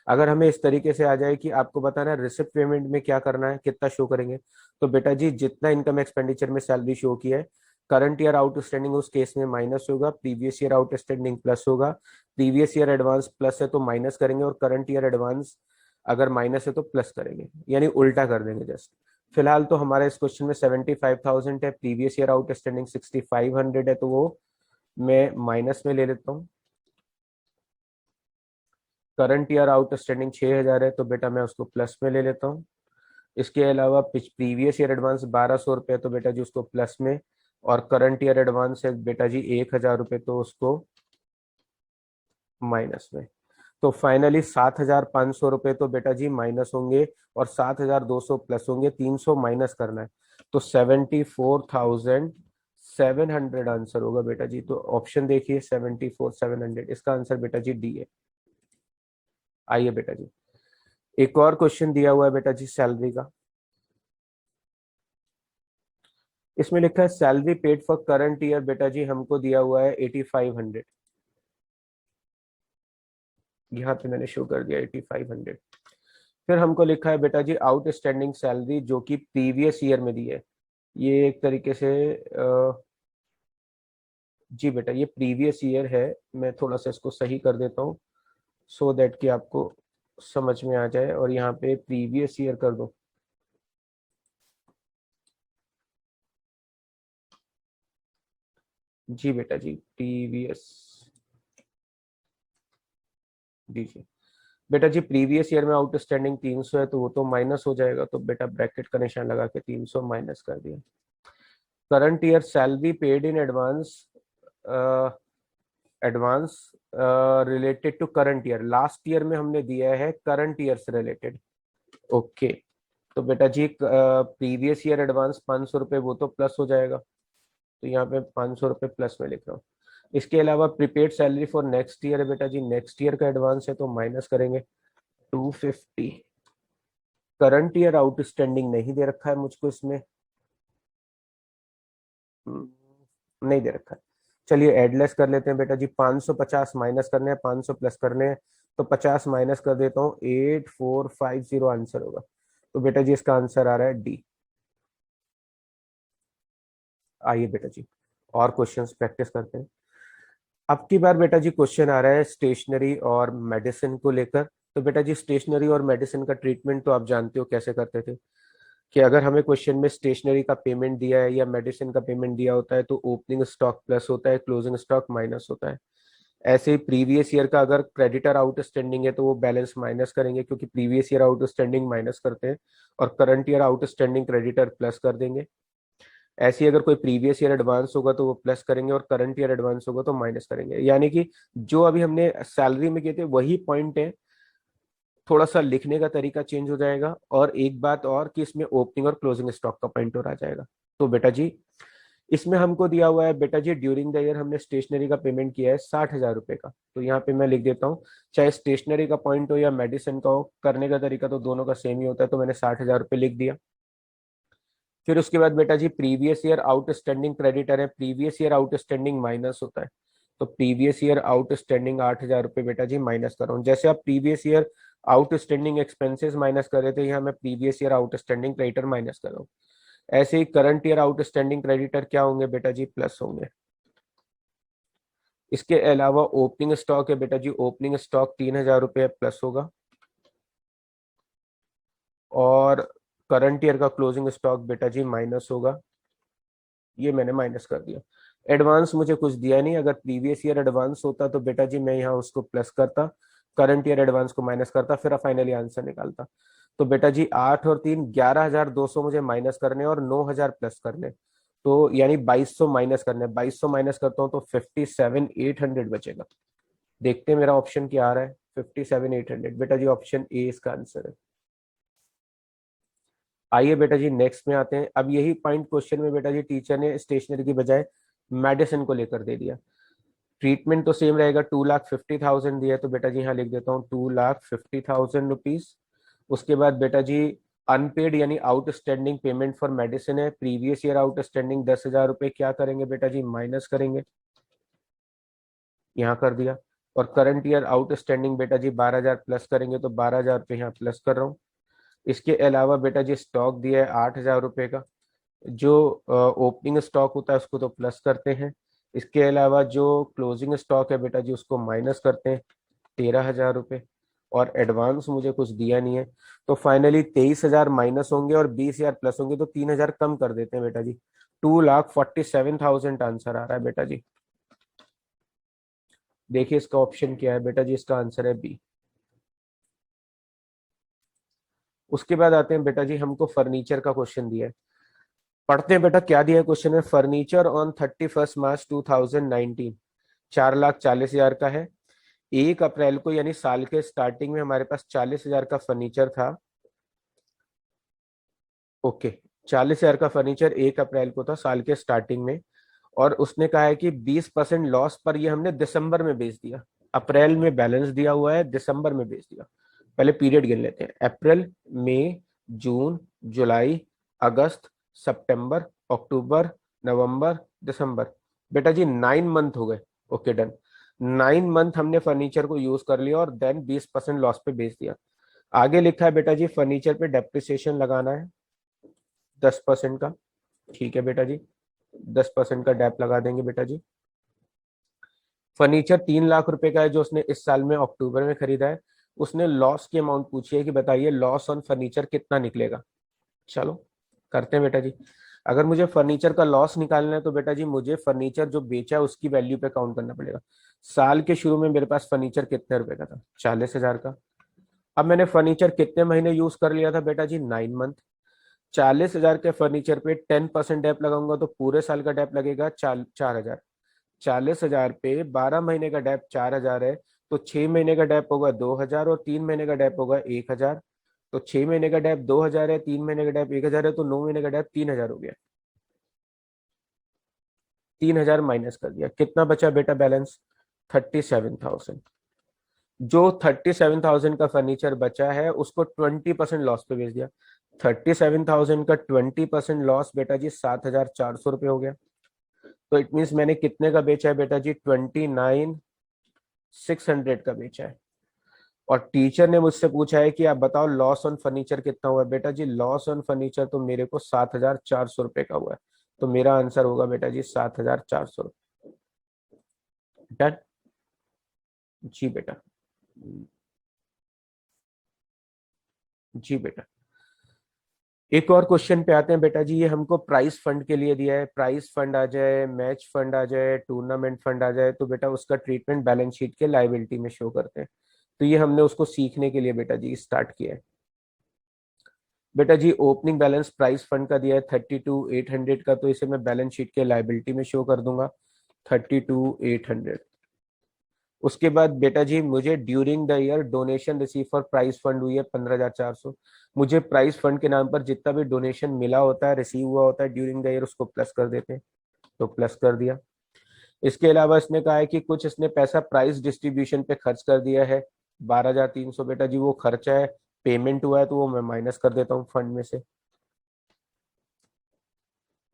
S1: अगर हमें इस तरीके से आ जाए कि आपको बताना है रिसिप्ट पेमेंट में क्या करना है, कितना शो करेंगे, तो बेटा जी जितना इनकम एक्सपेंडिचर में सैलरी शो की है, करंट ईयर आउटस्टैंडिंग उस केस में माइनस होगा, प्रीवियस ईयर आउटस्टैंडिंग प्लस होगा। प्रीवियस ईयर एडवांस प्लस है तो माइनस करेंगे, और करंट ईयर एडवांस अगर माइनस है तो प्लस करेंगे, यानी उल्टा कर देंगे जस्ट। फिलहाल तो हमारे इस क्वेश्चन में 75,000 है, प्रीवियस ईयर आउटस्टैंडिंग 6,500 है, तो वो मैं माइनस में ले लेता हूँ। करंट ईयर आउटस्टैंडिंग 6,000 है, तो बेटा मैं उसको प्लस में ले लेता हूँ। इसके अलावा प्रीवियस ईयर एडवांस 1,200 रुपये, तो बेटा जी उसको प्लस में। और करंट ईयर एडवांस है बेटा जी 1,000 रुपये, तो उसको माइनस में। तो फाइनली 7,500 रुपये तो बेटा जी माइनस होंगे, और 7,200 प्लस होंगे, 300 माइनस करना है। तो 74,700 आंसर होगा बेटा जी। तो ऑप्शन देखिए 74,700, इसका आंसर बेटा जी डी है। आइए बेटा जी एक और क्वेश्चन दिया हुआ है बेटा जी सैलरी का। इसमें लिखा है salary paid for current year बेटा जी हमको दिया हुआ है 8,500। यहाँ पे मैंने शो कर दिया 8,500। फिर हमको लिखा है बेटा जी आउटस्टैंडिंग सैलरी जो कि प्रीवियस ईयर में दी है। ये एक तरीके से जी बेटा ये प्रीवियस ईयर है। मैं थोड़ा सा इसको सही कर देता हूँ सो दैट कि आपको समझ में आ जाए, और यहाँ पे प्रीवियस ईयर कर दो। जी बेटा जी प्रीवियस दीजिए। बेटा जी प्रीवियस ईयर में आउटस्टैंडिंग 300 है, तो वो तो माइनस हो जाएगा, तो बेटा ब्रैकेट का निशान लगा के 300 माइनस कर दिया। Current year salary paid in advance, advance related to current year, last year में हमने दिया है करंट ईयर से रिलेटेड। ओके। तो बेटा जी प्रीवियस ईयर एडवांस 500 रुपये, वो तो प्लस हो जाएगा, तो यहाँ पे 500 रुपये प्लस में लिख रहा हूँ। इसके अलावा prepaid salary for next year है बेटा जी, नेक्स्ट ईयर का एडवांस है तो माइनस करेंगे 250। करंट ईयर आउटस्टैंडिंग नहीं दे रखा है मुझको इसमें, नहीं दे रखा है। चलिए एडलेस कर लेते हैं बेटा जी, 550 माइनस करने हैं, 500 प्लस करने हैं, तो 50 माइनस कर देता हूँ, 8450 आंसर होगा। तो बेटा जी इसका आंसर आ रहा है डी। आइए बेटा जी और क्वेश्चंस प्रैक्टिस करते हैं। अब की बार बेटा जी क्वेश्चन आ रहा है स्टेशनरी और मेडिसिन को लेकर। तो बेटा जी स्टेशनरी और मेडिसिन का ट्रीटमेंट तो आप जानते हो कैसे करते थे, कि अगर हमें क्वेश्चन में स्टेशनरी का पेमेंट दिया है या मेडिसिन का पेमेंट दिया होता है तो ओपनिंग स्टॉक प्लस होता है, क्लोजिंग स्टॉक माइनस होता है। ऐसे ही प्रीवियस ईयर का अगर क्रेडिटर आउटस्टैंडिंग है तो वो बैलेंस माइनस करेंगे, क्योंकि प्रीवियस ईयर आउटस्टैंडिंग माइनस करते हैं, और current year outstanding creditor plus कर देंगे। ऐसे ही अगर कोई प्रीवियस ईयर एडवांस होगा तो वो प्लस करेंगे, और करंट ईयर एडवांस होगा तो माइनस करेंगे। यानी कि जो अभी हमने सैलरी में किए थे वही पॉइंट है, थोड़ा सा लिखने का तरीका चेंज हो जाएगा। और एक बात और कि इसमें ओपनिंग और क्लोजिंग स्टॉक का पॉइंट और आ जाएगा। तो बेटा जी इसमें हमको दिया हुआ है बेटा जी, ड्यूरिंग द ईयर हमने स्टेशनरी का पेमेंट किया है 60,000 रुपए का। तो यहाँ पे मैं लिख देता हूँ, चाहे स्टेशनरी का पॉइंट हो या मेडिसिन का हो, करने का तरीका तो दोनों का सेम ही होता है, तो मैंने 60,000 रुपये लिख दिया। फिर उसके बाद बेटा जी प्रीवियस ईयर आउटस्टैंडिंग क्रेडिटर है, प्रीवियस ईयर आउटस्टैंडिंग माइनस होता है, तो प्रीवियस ईयर आउटस्टैंडिंग 8,000 रुपये बेटा जी माइनस कर रहा हूँ। जैसे आप previous year outstanding expenses minus कर रहे थे, यहाँ मैं previous year outstanding creditor minus कर रहा हूँ। ऐसे ही करंट ईयर आउटस्टैंडिंग क्रेडिटर क्या होंगे बेटा जी, प्लस होंगे। इसके अलावा ओपनिंग स्टॉक है बेटा जी, ओपनिंग स्टॉक 3,000 रुपये प्लस होगा, और करंट ईयर का क्लोजिंग स्टॉक बेटा जी माइनस होगा। ये मैंने माइनस कर दिया। एडवांस मुझे कुछ दिया नहीं, अगर प्रीवियस ईयर एडवांस होता तो बेटा जी मैं यहाँ उसको प्लस करता, करंट ईयर एडवांस को माइनस करता, फिर फाइनली आंसर निकालता। तो बेटा जी 8 और 3 11,200 मुझे माइनस करने और 9,000 प्लस करने, तो यानी 2,200 माइनस करने। 2,200 माइनस करता हूँ तो 57,800 बचेगा। देखते हैं मेरा ऑप्शन क्या आ रहा है। 57,800 बेटा जी ऑप्शन ए इसका आंसर है। आइए बेटा जी नेक्स्ट में आते हैं। अब यही पॉइंट क्वेश्चन में बेटा जी टीचर ने स्टेशनरी की बजाय मेडिसिन को लेकर दे दिया। ट्रीटमेंट तो सेम रहेगा, 2,50,000 दिया है, तो बेटा जी यहाँ लिख देता हूँ 2,50,000 रुपीज। उसके बाद बेटा जी अनपेड यानी आउटस्टैंडिंग पेमेंट फॉर मेडिसिन है, प्रीवियस ईयर आउटस्टैंडिंग 10,000 रुपये, क्या करेंगे बेटा जी, माइनस करेंगे, यहाँ कर दिया। और करंट ईयर आउटस्टैंडिंग बेटा जी 12,000 प्लस करेंगे, तो 12,000 रुपये यहाँ प्लस कर रहा हूँ। इसके अलावा बेटा जी स्टॉक दिया है 8,000 रुपये का, जो ओपनिंग स्टॉक होता है उसको तो प्लस करते हैं। इसके अलावा जो क्लोजिंग स्टॉक है बेटा जी उसको माइनस करते हैं, 13,000 रुपये। और एडवांस मुझे कुछ दिया नहीं है, तो फाइनली 23,000 माइनस होंगे और 20,000 प्लस होंगे, तो 3,000 कम कर देते हैं बेटा जी। 2,47,000 आंसर आ रहा है बेटा जी। देखिए इसका ऑप्शन क्या है बेटा जी, इसका आंसर है बी। उसके बाद आते हैं बेटा जी, हमको फर्नीचर का क्वेश्चन दिया है। पढ़ते हैं बेटा क्या दिया है क्वेश्चन में। फर्नीचर ऑन 31 मार्च 2019 4,40,000 का है। 1 अप्रैल को यानी साल के स्टार्टिंग में हमारे पास 40,000 का फर्नीचर था। ओके, 40,000 का फर्नीचर 1 अप्रैल को था साल के स्टार्टिंग में, और उसने कहा है कि 20% लॉस पर ये हमने दिसंबर में बेच दिया। अप्रैल में बैलेंस दिया हुआ है, दिसंबर में बेच दिया। पहले पीरियड गिन लेते हैं, अप्रैल, मई, जून, जुलाई, अगस्त, सितंबर, अक्टूबर, नवंबर, दिसंबर। बेटा जी 9 मंथ हो गए। Okay done. 9 मंथ हमने फर्नीचर को यूज कर लिया और देन 20% लॉस पे बेच दिया। आगे लिखा है बेटा जी फर्नीचर पे डेप्रिसिएशन लगाना है 10% का। ठीक है बेटा जी, 10% का डेप लगा देंगे बेटा जी। फर्नीचर 3 लाख रुपए का है जो उसने इस साल में अक्टूबर में खरीदा है। उसने लॉस की अमाउंट पूछी है कि बताइए लॉस ऑन फर्नीचर कितना निकलेगा। चलो करते हैं बेटा जी। अगर मुझे फर्नीचर का लॉस निकालना है तो बेटा जी मुझे फर्नीचर जो बेचा है उसकी वैल्यू पे काउंट करना पड़ेगा। साल के शुरू में मेरे पास फर्नीचर कितने रुपए का था, 40,000 का। अब मैंने फर्नीचर कितने महीने यूज कर लिया था बेटा जी, 9 मंथ। 40,000 के फर्नीचर पे 10% डेप लगाऊंगा तो पूरे साल का डेप लगेगा 4,000। 40,000 पे 12 महीने का डेप 4,000 है, तो 6 महीने का डेप होगा 2,000 और 3 महीने का डेप होगा 1,000। तो 6 महीने का डेप 2,000 है, 3 महीने का डेप 1,000 है, तो 9 महीने का डेप 3,000 हो गया। 3,000 माइनस कर दिया, कितना बचा बेटा बैलेंस, 37,000। जो 37,000 का फर्नीचर बचा है उसको 20% लॉस पे बेच दिया। 37,000 का 20% लॉस बेटा जी 7,400 रुपये हो गया। तो इट मीन्स मैंने कितने का बेचा है बेटा जी, 29,600 का बेचा है। और टीचर ने मुझसे पूछा है कि आप बताओ लॉस ऑन फर्नीचर कितना हुआ है। बेटा जी लॉस ऑन फर्नीचर तो मेरे को 7,400 रुपये का हुआ है, तो मेरा आंसर होगा बेटा जी 7,400। डन। जी बेटा। जी बेटा। एक और क्वेश्चन पे आते हैं बेटा जी। ये हमको प्राइस फंड के लिए दिया है, प्राइस फंड आ जाए, मैच फंड आ जाए, टूर्नामेंट फंड आ जाए, तो बेटा उसका ट्रीटमेंट बैलेंस शीट के लायबिलिटी में शो करते हैं। तो ये हमने उसको सीखने के लिए बेटा जी स्टार्ट किया है। बेटा जी ओपनिंग बैलेंस प्राइस फंड का दिया है 32,800 का, तो इसे मैं बैलेंस शीट के लायबिलिटी में शो कर दूंगा 32,800। उसके बाद बेटा जी मुझे during the year donation receive for price fund हुई है 15,400। मुझे प्राइस फंड के नाम पर जितना भी डोनेशन मिला होता है, रिसीव हुआ होता है ड्यूरिंग द ईयर, उसको प्लस कर देते हैं, तो प्लस कर दिया। इसके अलावा इसने कहा है कि कुछ इसने पैसा प्राइस डिस्ट्रीब्यूशन पे खर्च कर दिया है 12,300। बेटा जी वो खर्चा है, पेमेंट हुआ है, तो वो मैं माइनस कर देता हूँ फंड में से।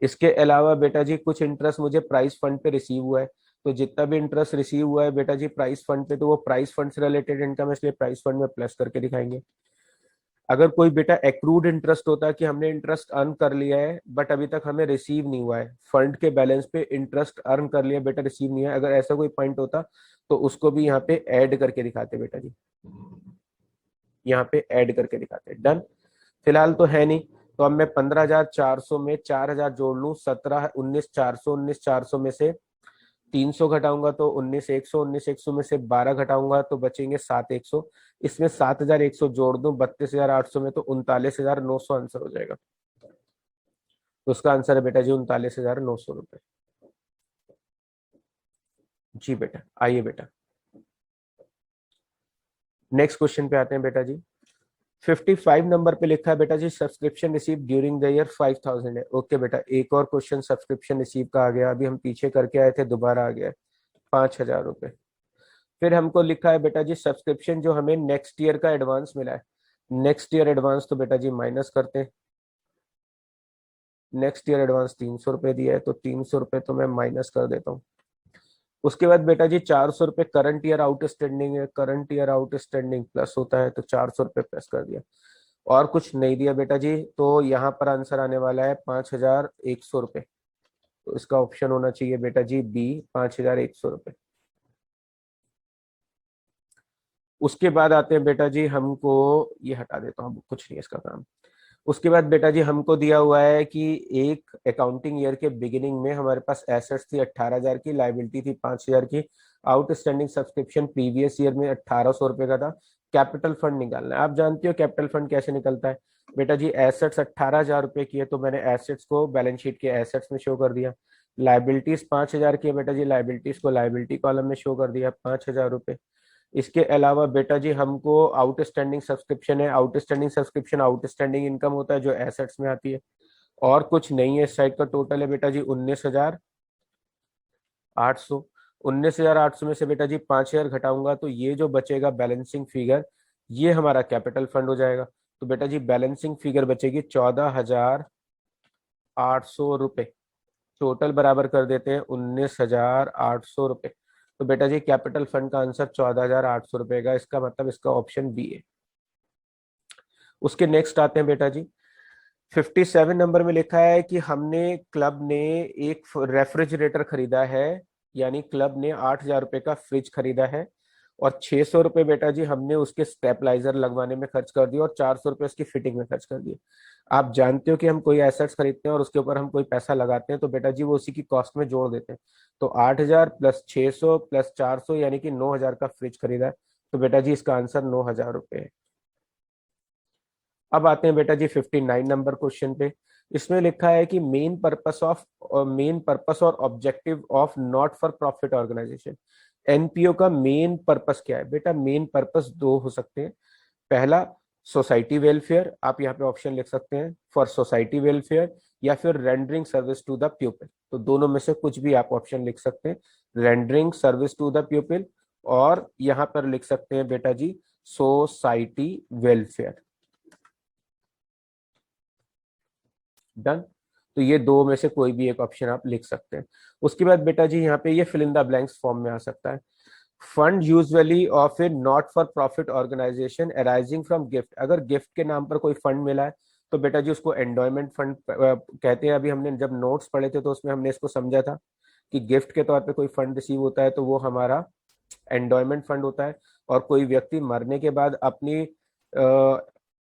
S1: इसके अलावा बेटा जी कुछ इंटरेस्ट मुझे प्राइस फंड पे रिसीव हुआ है, तो जितना भी इंटरेस्ट रिसीव हुआ है बेटा जी प्राइस फंड पे, तो वो प्राइस फंड से रिलेटेड इनकम है, इसलिए प्राइस फंड में प्लस करके दिखाएंगे। अगर कोई बेटा एक्रूड इंटरेस्ट होता है कि हमने इंटरेस्ट अर्न कर लिया है बट अभी तक हमें रिसीव नहीं हुआ है, फंड के बैलेंस पे इंटरेस्ट अर्न कर लिया बेटा, रिसीव नहीं है, अगर ऐसा कोई पॉइंट होता तो उसको भी यहाँ पे ऐड करके दिखाते बेटा जी, यहाँ पे ऐड करके दिखाते। डन। फिलहाल तो है नहीं, तो अब मैं 15,400 में 4,000 जोड़ लूं, 17, 19,400, 19,400 में से 300 घटाऊंगा तो 19,100, 19,100 में से 12 घटाऊंगा तो बचेंगे 7,100। इसमें 7,100 जोड़ दूं 32,800 में, तो 39,900 आंसर हो जाएगा। तो उसका आंसर है बेटा जी 39,900 रुपए। जी बेटा, आइए बेटा नेक्स्ट क्वेश्चन पे आते हैं बेटा जी। 55 नंबर पे लिखा है बेटा जी subscription receive during the year 5,000 है। ओके बेटा, एक और क्वेश्चन सब्सक्रिप्शन रिसीव का आ गया, अभी हम पीछे करके आए थे, दोबारा आ गया है 5,000 रुपए। फिर हमको लिखा है बेटा जी सब्सक्रिप्शन जो हमें नेक्स्ट ईयर का एडवांस मिला है, नेक्स्ट ईयर एडवांस, तो बेटा जी माइनस करते हैं। नेक्स्ट ईयर एडवांस 300 रुपए दिया है, तो 300 रुपए तो मैं माइनस कर देता हूँ। उसके बाद बेटा जी 400 रुपए करंट ईयर आउटस्टैंडिंग है, करंट ईयर आउटस्टैंडिंग प्लस होता है, तो 400 रुपए प्लस कर दिया। और कुछ नहीं दिया बेटा जी, तो यहाँ पर आंसर आने वाला है 5,100 रुपए। तो इसका ऑप्शन होना चाहिए बेटा जी बी, 5,100 रुपए। उसके बाद आते हैं बेटा जी हमको, ये हटा देता हूँ, कुछ नहीं है इसका काम। उसके बाद बेटा जी हमको दिया हुआ है कि एक अकाउंटिंग ईयर के बिगिनिंग में हमारे पास एसेट्स थी 18,000 की, लाइबिलिटी थी 5,000 की, आउटस्टैंडिंग सब्सक्रिप्शन प्रीवियस ईयर में 1,800 रुपए का था। कैपिटल फंड निकालना है। आप जानते हो कैपिटल फंड कैसे निकलता है बेटा जी, एसेट्स 18,000 रुपए की है तो मैंने एसेट्स को बैलेंस शीट के एसेट्स में शो कर दिया। लाइबिलिटीज 5,000 की है बेटा जी, लाइबिलिटीज को लाइबिलिटी कॉलम में शो कर दिया 5,000 रुपए। इसके अलावा बेटा जी हमको आउटस्टैंडिंग सब्सक्रिप्शन है, आउटस्टैंडिंग सब्सक्रिप्शन आउटस्टैंडिंग इनकम होता है जो एसेट्स में आती है। और कुछ नहीं है, इस साइड का टोटल है बेटा जी 19,800। 19,800 में से बेटा जी 5,000 घटाऊंगा तो ये जो बचेगा बैलेंसिंग फिगर, ये हमारा कैपिटल फंड हो जाएगा। तो बेटा जी बैलेंसिंग फिगर बचेगी 14,800 रुपए। टोटल बराबर कर देते हैं 19,800 रुपए। तो बेटा जी कैपिटल फंड का आंसर 14,800 रुपए का, इसका मतलब इसका ऑप्शन बी है। उसके नेक्स्ट आते हैं बेटा जी। 57 नंबर में लिखा है कि हमने क्लब ने एक रेफ्रिजरेटर खरीदा है, यानी क्लब ने 8,000 रुपए का फ्रिज खरीदा है, और 600 रुपए बेटा जी हमने उसके स्टेपलाइजर लगवाने में खर्च कर दिए, और 400 रुपए उसकी फिटिंग में खर्च कर दिए। आप जानते हो कि हम कोई एसेट्स खरीदते हैं और उसके ऊपर हम कोई पैसा लगाते हैं तो बेटा जी वो उसी की कॉस्ट में जोड़ देते हैं। तो 8,000 प्लस 600 प्लस 400 यानी कि 9,000 का फ्रिज खरीदा है। तो बेटा जी इसका आंसर 9,000 रुपए है। अब आते हैं बेटा जी 59 नंबर क्वेश्चन पे। इसमें लिखा है कि मेन पर्पस और objective of not for profit organisation. NPO का मेन पर्पस क्या है बेटा? मेन पर्पस दो हो सकते हैं। पहला सोसाइटी वेलफेयर, आप यहाँ पे ऑप्शन लिख सकते हैं फॉर सोसाइटी वेलफेयर, या फिर rendering service to the people. तो दोनों में से कुछ भी आप ऑप्शन लिख सकते हैं, rendering service to the people, और यहाँ पर लिख सकते हैं बेटा जी सोसाइटी वेलफेयर। डन। तो ये दो में से कोई भी एक ऑप्शन आप लिख सकते हैं। उसके बाद बेटा जी यहाँ पे ये fill in the blanks form में आ सकता है। Fund usually of a not for profit organisation arising from gift. अगर गिफ्ट के नाम पर कोई फंड मिला है तो बेटा जी उसको एंडोयमेंट फंड कहते हैं। अभी हमने जब नोट्स पढ़े थे तो उसमें हमने इसको समझा था कि गिफ्ट के तौर पे कोई फंड रिसीव होता है तो वो हमारा एंडोयमेंट फंड होता है। और कोई व्यक्ति मरने के बाद अपनी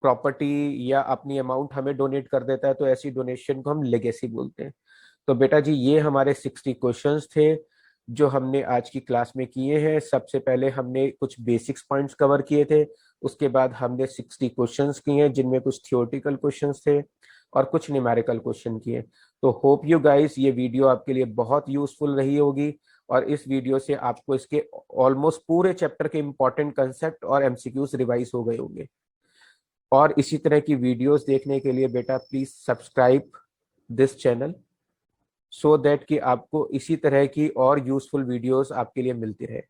S1: प्रॉपर्टी या अपनी अमाउंट हमें डोनेट कर देता है तो ऐसी डोनेशन को हम लेगेसी बोलते हैं। तो बेटा जी ये हमारे 60 क्वेश्चंस थे जो हमने आज की क्लास में किए हैं। सबसे पहले हमने कुछ बेसिक्स पॉइंट्स कवर किए थे, उसके बाद हमने 60 क्वेश्चंस किए हैं जिनमें कुछ थियोरेटिकल क्वेश्चंस थे और कुछ न्यूमेरिकल क्वेश्चन किए। तो होप यू गाइस ये वीडियो आपके लिए बहुत यूजफुल रही होगी और इस वीडियो से आपको इसके ऑलमोस्ट पूरे चैप्टर के इंपॉर्टेंट कंसेप्ट और एमसीक्यूज रिवाइज हो गए होंगे। और इसी तरह की वीडियोस देखने के लिए बेटा please subscribe this channel so that कि आपको इसी तरह की और यूजफुल वीडियोस आपके लिए मिलती रहे।